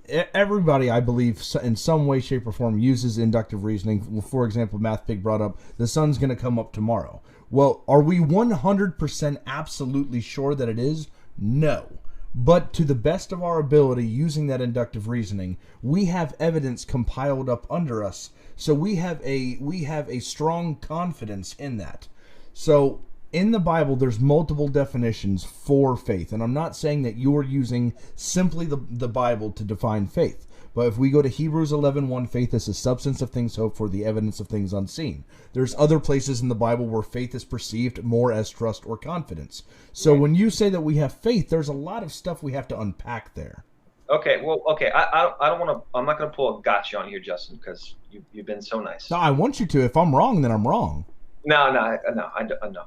Everybody, I believe, in some way, shape, or form uses inductive reasoning. For example, MathPig brought up, the sun's going to come up tomorrow. Well, are we 100% absolutely sure that it is? No. But to the best of our ability, using that inductive reasoning, we have evidence compiled up under us. So we have a strong confidence in that. So in the Bible, there's multiple definitions for faith. And I'm not saying that you're using simply the Bible to define faith. But if we go to Hebrews 11:1, faith is the substance of things hoped for, the evidence of things unseen. There's other places in the Bible where faith is perceived more as trust or confidence. So when you say that we have faith, there's a lot of stuff we have to unpack there. Okay, well, okay, I don't want to. I'm not going to pull a gotcha on here, Justin, because you've been so nice. No, I want you to. If I'm wrong, then I'm wrong. No.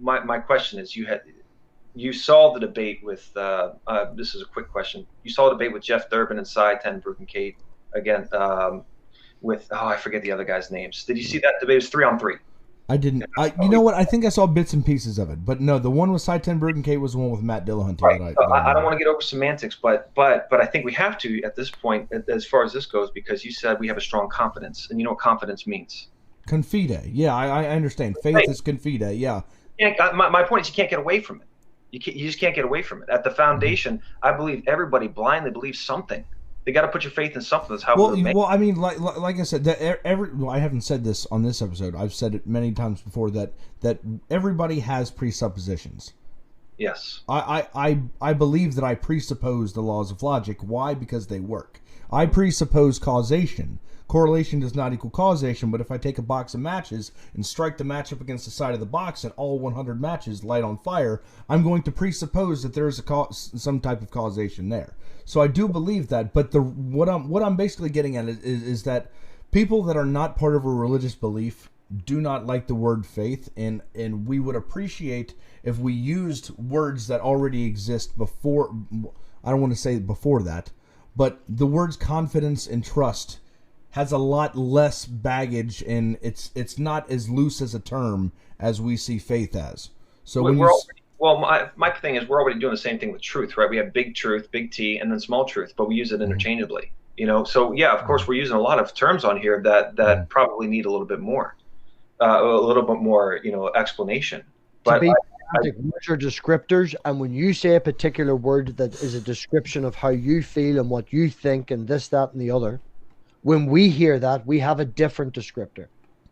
My question is, you saw the debate with. This is a quick question. You saw the debate with Jeff Durbin and Cy Ten Kate again with I forget the other guys' names. Did you see that debate? It was 3-on-3. I didn't. You know what? I think I saw bits and pieces of it, but no, the one with Cy Ten Kate was the one with Matt Dillahunty. Right. I don't want to get over semantics, but I think we have to at this point, as far as this goes, because you said we have a strong confidence, and you know what confidence means. Confide. Yeah, I understand. Faith is confide. Yeah. My point is you can't get away from it. You just can't get away from it. At the foundation, I believe everybody blindly believes something. They got to put your faith in something. That's how we're made. Well, I mean, like I said, I haven't said this on this episode. I've said it many times before that everybody has presuppositions. Yes. I believe that I presuppose the laws of logic. Why? Because they work. I presuppose causation. Correlation does not equal causation, but if I take a box of matches and strike the match up against the side of the box and all 100 matches light on fire, I'm going to presuppose that there is some type of causation there. So I do believe that, but what I'm basically getting at is that people that are not part of a religious belief do not like the word faith, and we would appreciate if we used words that already exist before. I don't want to say before that, but the words confidence and trust has a lot less baggage, and it's not as loose as a term as we see faith as. So my thing is we're already doing the same thing with truth, right? We have big truth, big T, and then small truth, but we use it interchangeably. You know, so yeah, of course we're using a lot of terms on here that probably need a little bit more, explanation. But words are descriptors, and when you say a particular word that is a description of how you feel and what you think and this, that, and the other, when we hear that, we have a different descriptor.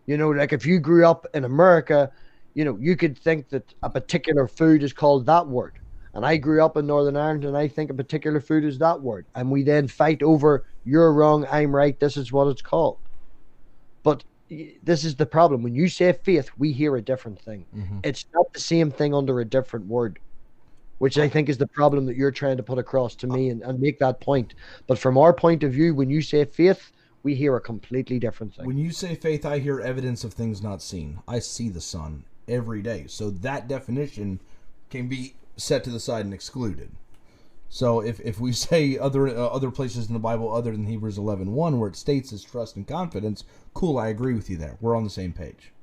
You know, like if you grew up in America, you know, you could think that a particular food is called that word. And I grew up in Northern Ireland and I think a particular food is that word. And we then fight over, you're wrong, I'm right, this is what it's called. But this is the problem. When you say faith, we hear a different thing. Mm-hmm. It's not the same thing under a different word, which I think is the problem that you're trying to put across to me and make that point. But from our point of view, when you say faith, we hear a completely different thing. When you say faith, I hear evidence of things not seen. I see the sun every day. So that definition can be set to the side and excluded. So if we say other places in the Bible other than Hebrews 11:1 where it states as trust and confidence, cool, I agree with you there. We're on the same page.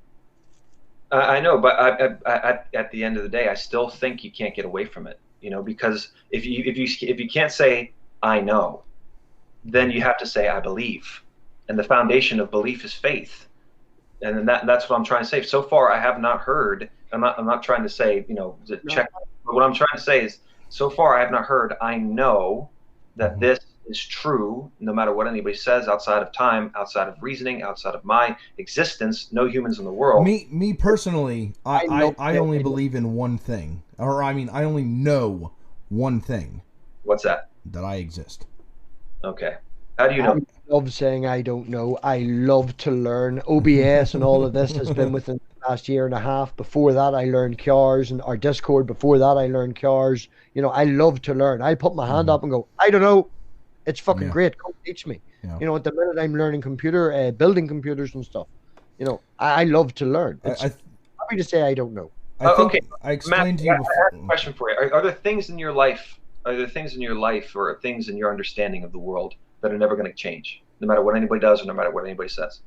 I know, but at the end of the day, I still think you can't get away from it. You know, because if you can't say I know, then you have to say I believe. And the foundation of belief is faith, and that's what I'm trying to say. So far, I have not heard. I'm not trying to say check. But what I'm trying to say is, so far, I have not heard. I know that this is true, no matter what anybody says, outside of time, outside of reasoning, outside of my existence. No humans in the world. Me personally, I only believe in one thing, or I only know one thing. What's that? That I exist. Okay. How do you know? I love saying I don't know. I love to learn. OBS and all of this has been within last year and a half. Before that, I learned cars, and our Discord. Before that, I learned cars. You know, I love to learn. I put my hand up and go, I don't know. It's fucking great. Come teach me. Yeah. You know, at the minute I'm learning building computers and stuff. You know, I love to learn. It's happy to say I don't know. Okay, I explained Matt, to you before. I have a question for you. Are there things in your life? Are there things in your life or things in your understanding of the world that are never going to change, no matter what anybody does or no matter what anybody says?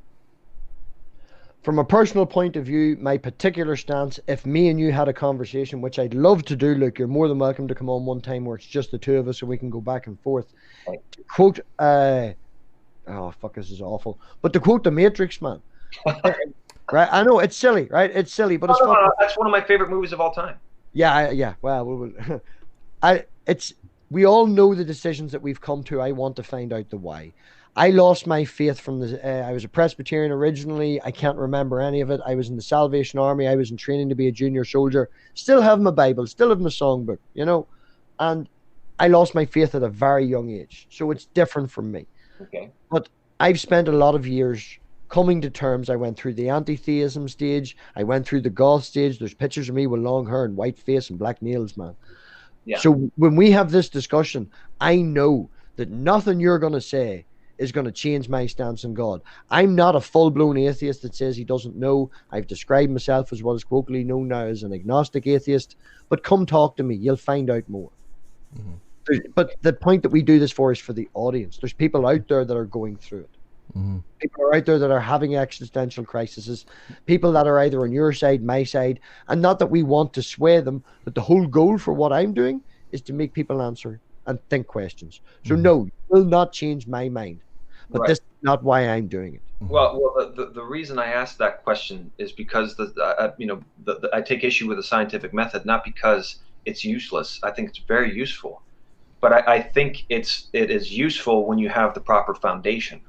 From a personal point of view, my particular stance, if me and you had a conversation, which I'd love to do, Luke, you're more than welcome to come on one time where it's just the two of us and we can go back and forth. Right. To quote, oh, fuck, this is awful. But to quote The Matrix, man. Right? I know, it's silly, right? It's silly, but it's no, that's one of my favorite movies of all time. Yeah. Well, we all know the decisions that we've come to. I want to find out the why. I lost my faith from I was a Presbyterian originally. I can't remember any of it. I was in the Salvation Army. I was in training to be a junior soldier. Still have my Bible, still have my songbook, you know. And I lost my faith at a very young age. So it's different from me. Okay. But I've spent a lot of years coming to terms. I went through the anti-theism stage. I went through the goth stage. There's pictures of me with long hair and white face and black nails, man. Yeah. So when we have this discussion, I know that nothing you're going to say is going to change my stance on God. I'm not a full-blown atheist that says he doesn't know. I've described myself as what is colloquially known now as an agnostic atheist. But come talk to me. You'll find out more. Mm-hmm. But the point that we do this for is for the audience. There's people out there that are going through it. Mm-hmm. People are out there that are having existential crises. People that are either on your side, my side. And not that we want to sway them, but the whole goal for what I'm doing is to make people answer and think questions. So no, it will not change my mind. But this is not why I'm doing it. Well, the reason I asked that question is because I take issue with the scientific method, not because it's useless. I think it's very useful, but I think it is useful when you have the proper foundation.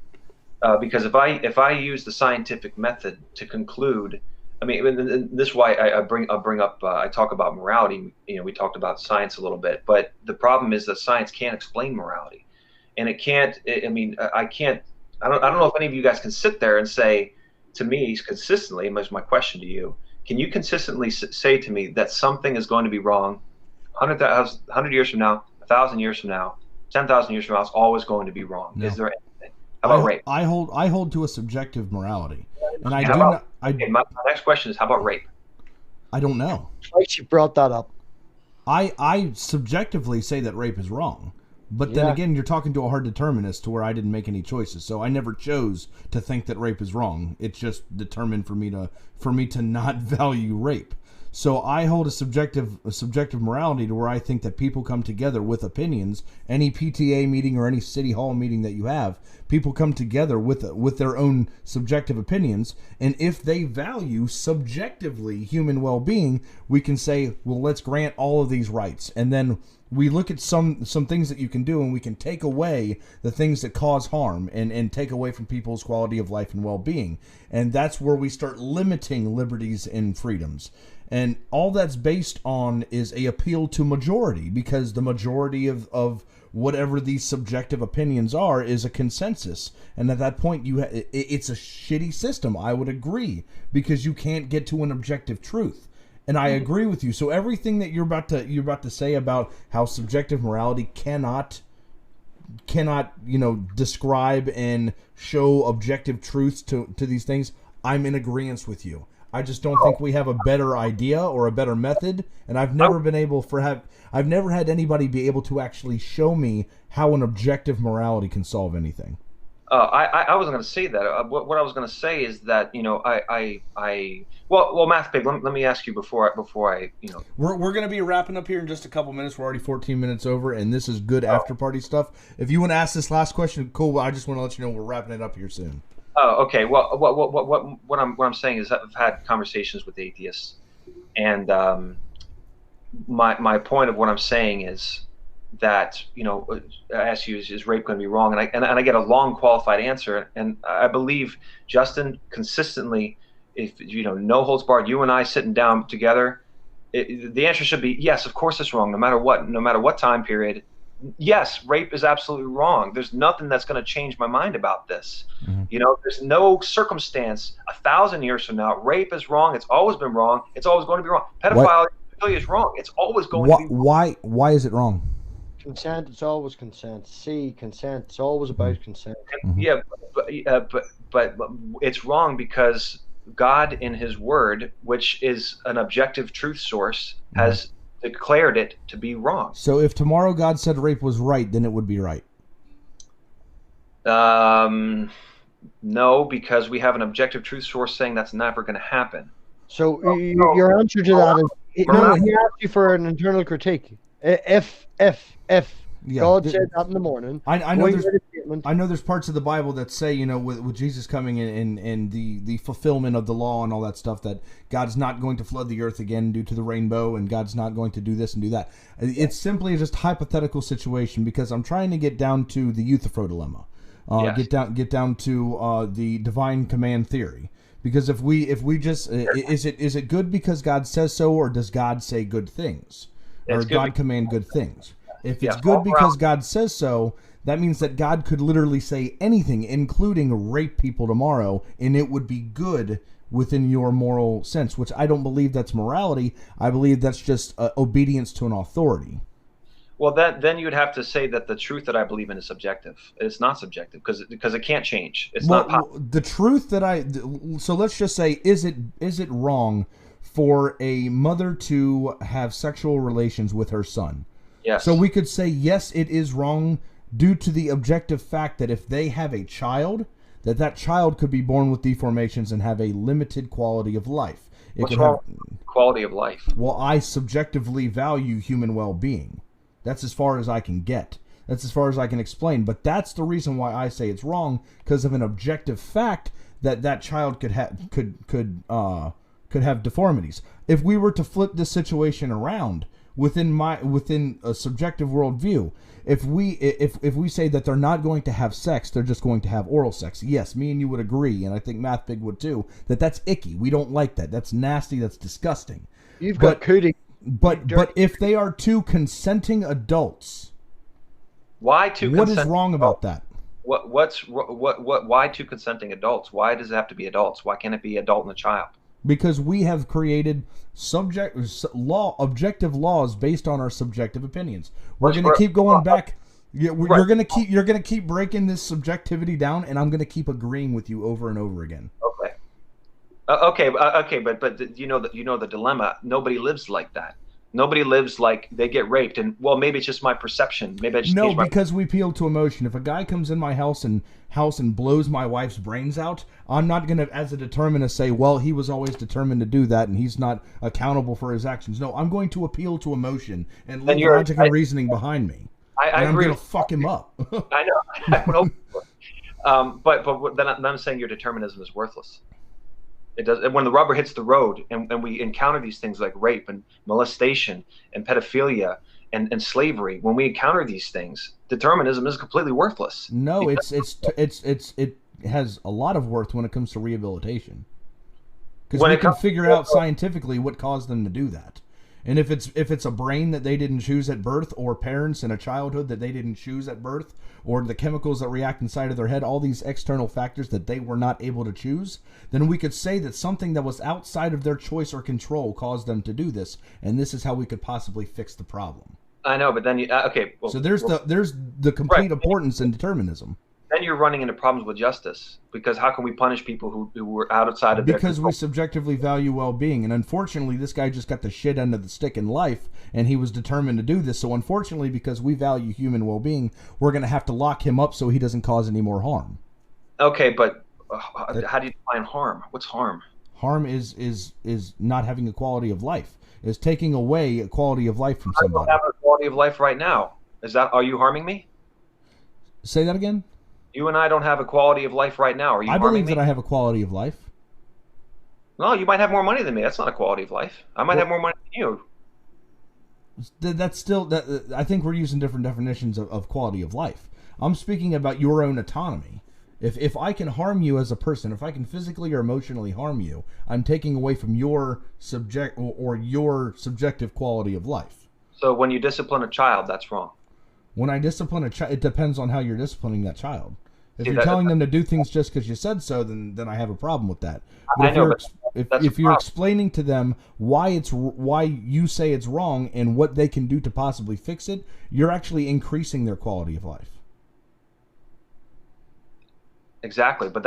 Because if I use the scientific method to conclude, I mean, and this is why I talk about morality. You know, we talked about science a little bit, but the problem is that science can't explain morality. And it can't. I mean, I can't. I don't know if any of you guys can sit there and say to me consistently. And that's my question to you: can you consistently say to me that something is going to be wrong 100 years from now, 1,000 years from now, 10,000 years from now? It's always going to be wrong. No. Is there anything? How about rape? I hold to a subjective morality, and my next question is: how about rape? I don't know. Why you brought that up? I subjectively say that rape is wrong. But then again, you're talking to a hard determinist to where I didn't make any choices. So I never chose to think that rape is wrong. It's just determined for me to not value rape. So I hold a subjective morality to where I think that people come together with opinions. Any PTA meeting or any city hall meeting that you have, people come together with their own subjective opinions. And if they value subjectively human well-being, we can say, well, let's grant all of these rights. And then we look at some things that you can do, and we can take away the things that cause harm and take away from people's quality of life and well-being. And that's where we start limiting liberties and freedoms. And all that's based on is a appeal to majority, because the majority of whatever these subjective opinions are is a consensus. And at that point, it's a shitty system, I would agree, because you can't get to an objective truth. And I agree with you. So everything that you're about to say about how subjective morality cannot describe and show objective truths to these things, I'm in agreement with you. I just don't think we have a better idea or a better method, and I've never had anybody be able to actually show me how an objective morality can solve anything. I wasn't going to say that. What I was going to say is that, you know, well, MathPig, let me ask you before I you know. We're going to be wrapping up here in just a couple minutes. We're already 14 minutes over, and this is good after party stuff. If you want to ask this last question, cool. I just want to let you know we're wrapping it up here soon. Oh, okay. Well, what I'm saying is I've had conversations with atheists, and my point of what I'm saying is that, you know, I ask you, is rape going to be wrong? And I get a long qualified answer, and I believe, Justin, consistently, if you know, no holds barred, you and I sitting down together, the answer should be yes. Of course, it's wrong. No matter what time period, yes, rape is absolutely wrong. There's nothing that's going to change my mind about this. Mm-hmm. You know, there's no circumstance 1,000 years from now. Rape is wrong. It's always been wrong. It's always going to be wrong. Pedophilia is wrong. It's always going to be wrong. Why is it wrong? Consent, it's always consent. Consent, it's always about consent. Mm-hmm. Yeah, but it's wrong because God in his word, which is an objective truth source, has declared it to be wrong. So if tomorrow God said rape was right, then it would be right. No, because we have an objective truth source saying that's never going to happen. So your answer to that is, no, he asked you for an internal critique. If God said that in the morning, I know there's parts of the Bible that say, you know, with Jesus coming in and the fulfillment of the law and all that stuff, that God's not going to flood the earth again due to the rainbow, and God's not going to do this and do that. It's simply just a hypothetical situation, because I'm trying to get down to the Euthyphro dilemma, get down to the divine command theory. Because if we just is it good because God says so, or does God say good things, or God command good things? If it's good because God says so, that means that God could literally say anything, including rape people tomorrow, and it would be good within your moral sense, which I don't believe that's morality. I believe that's just obedience to an authority. Well, then you would have to say that the truth that I believe in is subjective. It's not subjective because it can't change. It's not possible. The truth that so let's just say, is it wrong for a mother to have sexual relations with her son? Yes. So we could say, yes, it is wrong due to the objective fact that if they have a child, that child could be born with deformations and have a limited quality of life. What's wrong with quality of life? Well, I subjectively value human well-being. That's as far as I can get. That's as far as I can explain. But that's the reason why I say it's wrong, because of an objective fact that child could have deformities. If we were to flip this situation around within a subjective worldview, if we say that they're not going to have sex, they're just going to have oral sex. Yes, me and you would agree, and I think MathPig would too, that's icky. We don't like that. That's nasty. That's disgusting. You've got cootie. But if they are two consenting adults, why two? What is wrong about that? Why two consenting adults? Why does it have to be adults? Why can't it be adult and a child? Because we have created objective laws based on our subjective opinions. We're going to keep going back. You're going to keep breaking this subjectivity down, and I'm going to keep agreeing with you over and over again. Okay, but you know the dilemma. Nobody lives like that. Nobody lives like they get raped, and well, maybe it's just my perception. Maybe I just because we appeal to emotion. If a guy comes in my house and blows my wife's brains out, I'm not gonna, as a determinist, say, well, he was always determined to do that, and he's not accountable for his actions. No, I'm going to appeal to emotion and leave logic and reasoning behind me. I agree. I'm gonna fuck him up. I know. I would hope. But then I'm saying your determinism is worthless. It does. When the rubber hits the road, and we encounter these things like rape and molestation and pedophilia and slavery, when we encounter these things, determinism is completely worthless. No, it has a lot of worth when it comes to rehabilitation, because we can figure out scientifically what caused them to do that. And if it's a brain that they didn't choose at birth, or parents in a childhood that they didn't choose at birth, or the chemicals that react inside of their head, all these external factors that they were not able to choose, then we could say that something that was outside of their choice or control caused them to do this, and this is how we could possibly fix the problem. I know, but then okay. Well, so there's the complete importance in determinism. Then you're running into problems with justice, because how can we punish people who were outside of their control? Because we subjectively value well-being, and unfortunately this guy just got the shit end of the stick in life, and he was determined to do this. So unfortunately, because we value human well-being, we're going to have to lock him up so he doesn't cause any more harm. Okay, but how do you define harm? What's harm? Harm is not having a quality of life. Is taking away a quality of life from somebody. I don't have a quality of life right now. Are you harming me? Say that again? You and I don't have a quality of life right now. Are you harming me? I believe that I have a quality of life. No, you might have more money than me. That's not a quality of life. I might have more money than you. That's still... I think we're using different definitions of quality of life. I'm speaking about your own autonomy. If I can harm you as a person, if I can physically or emotionally harm you, I'm taking away from your your subjective quality of life. So when you discipline a child, that's wrong. When I discipline a child, it depends on how you're disciplining that child. If See, you're telling them to do things just because you said so, then I have a problem with that. But I know, if you're explaining to them why you say it's wrong and what they can do to possibly fix it, you're actually increasing their quality of life. Exactly, but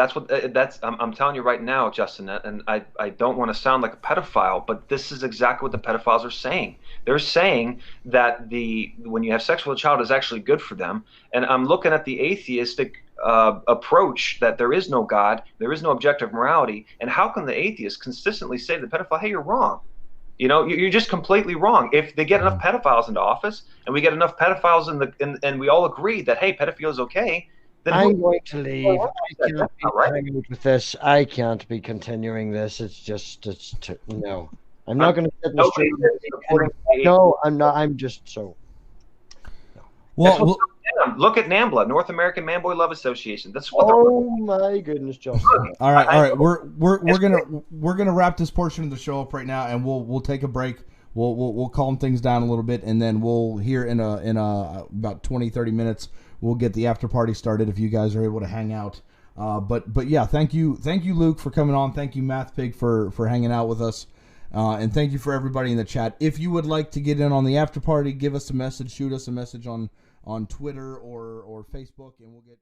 I'm telling you right now, Justin, and I don't want to sound like a pedophile, but this is exactly what the pedophiles are saying. They're saying that when you have sex with a child is actually good for them, and I'm looking at the atheistic approach that there is no God, there is no objective morality, and how can the atheists consistently say to the pedophile, hey, you're wrong? You know, you're just completely wrong. If they get enough pedophiles into office, and we get enough pedophiles and we all agree that, hey, pedophilia is okay, I'm going to leave. I can't be hanging out with this. I can't be continuing this. No. I'm not going to sit in the street. No, I'm not. I'm just so. No. Well, look at NAMBLA, North American Manboy Love Association. That's what. Oh my goodness, Justin. All right. We're gonna wrap this portion of the show up right now, and we'll take a break. We'll calm things down a little bit, and then we'll here in about 20-30 minutes. We'll get the after party started if you guys are able to hang out. But yeah, thank you, Luke, for coming on. Thank you, MathPig, for hanging out with us, and thank you for everybody in the chat. If you would like to get in on the after party, give us a message, shoot us a message on Twitter or Facebook, and we'll get.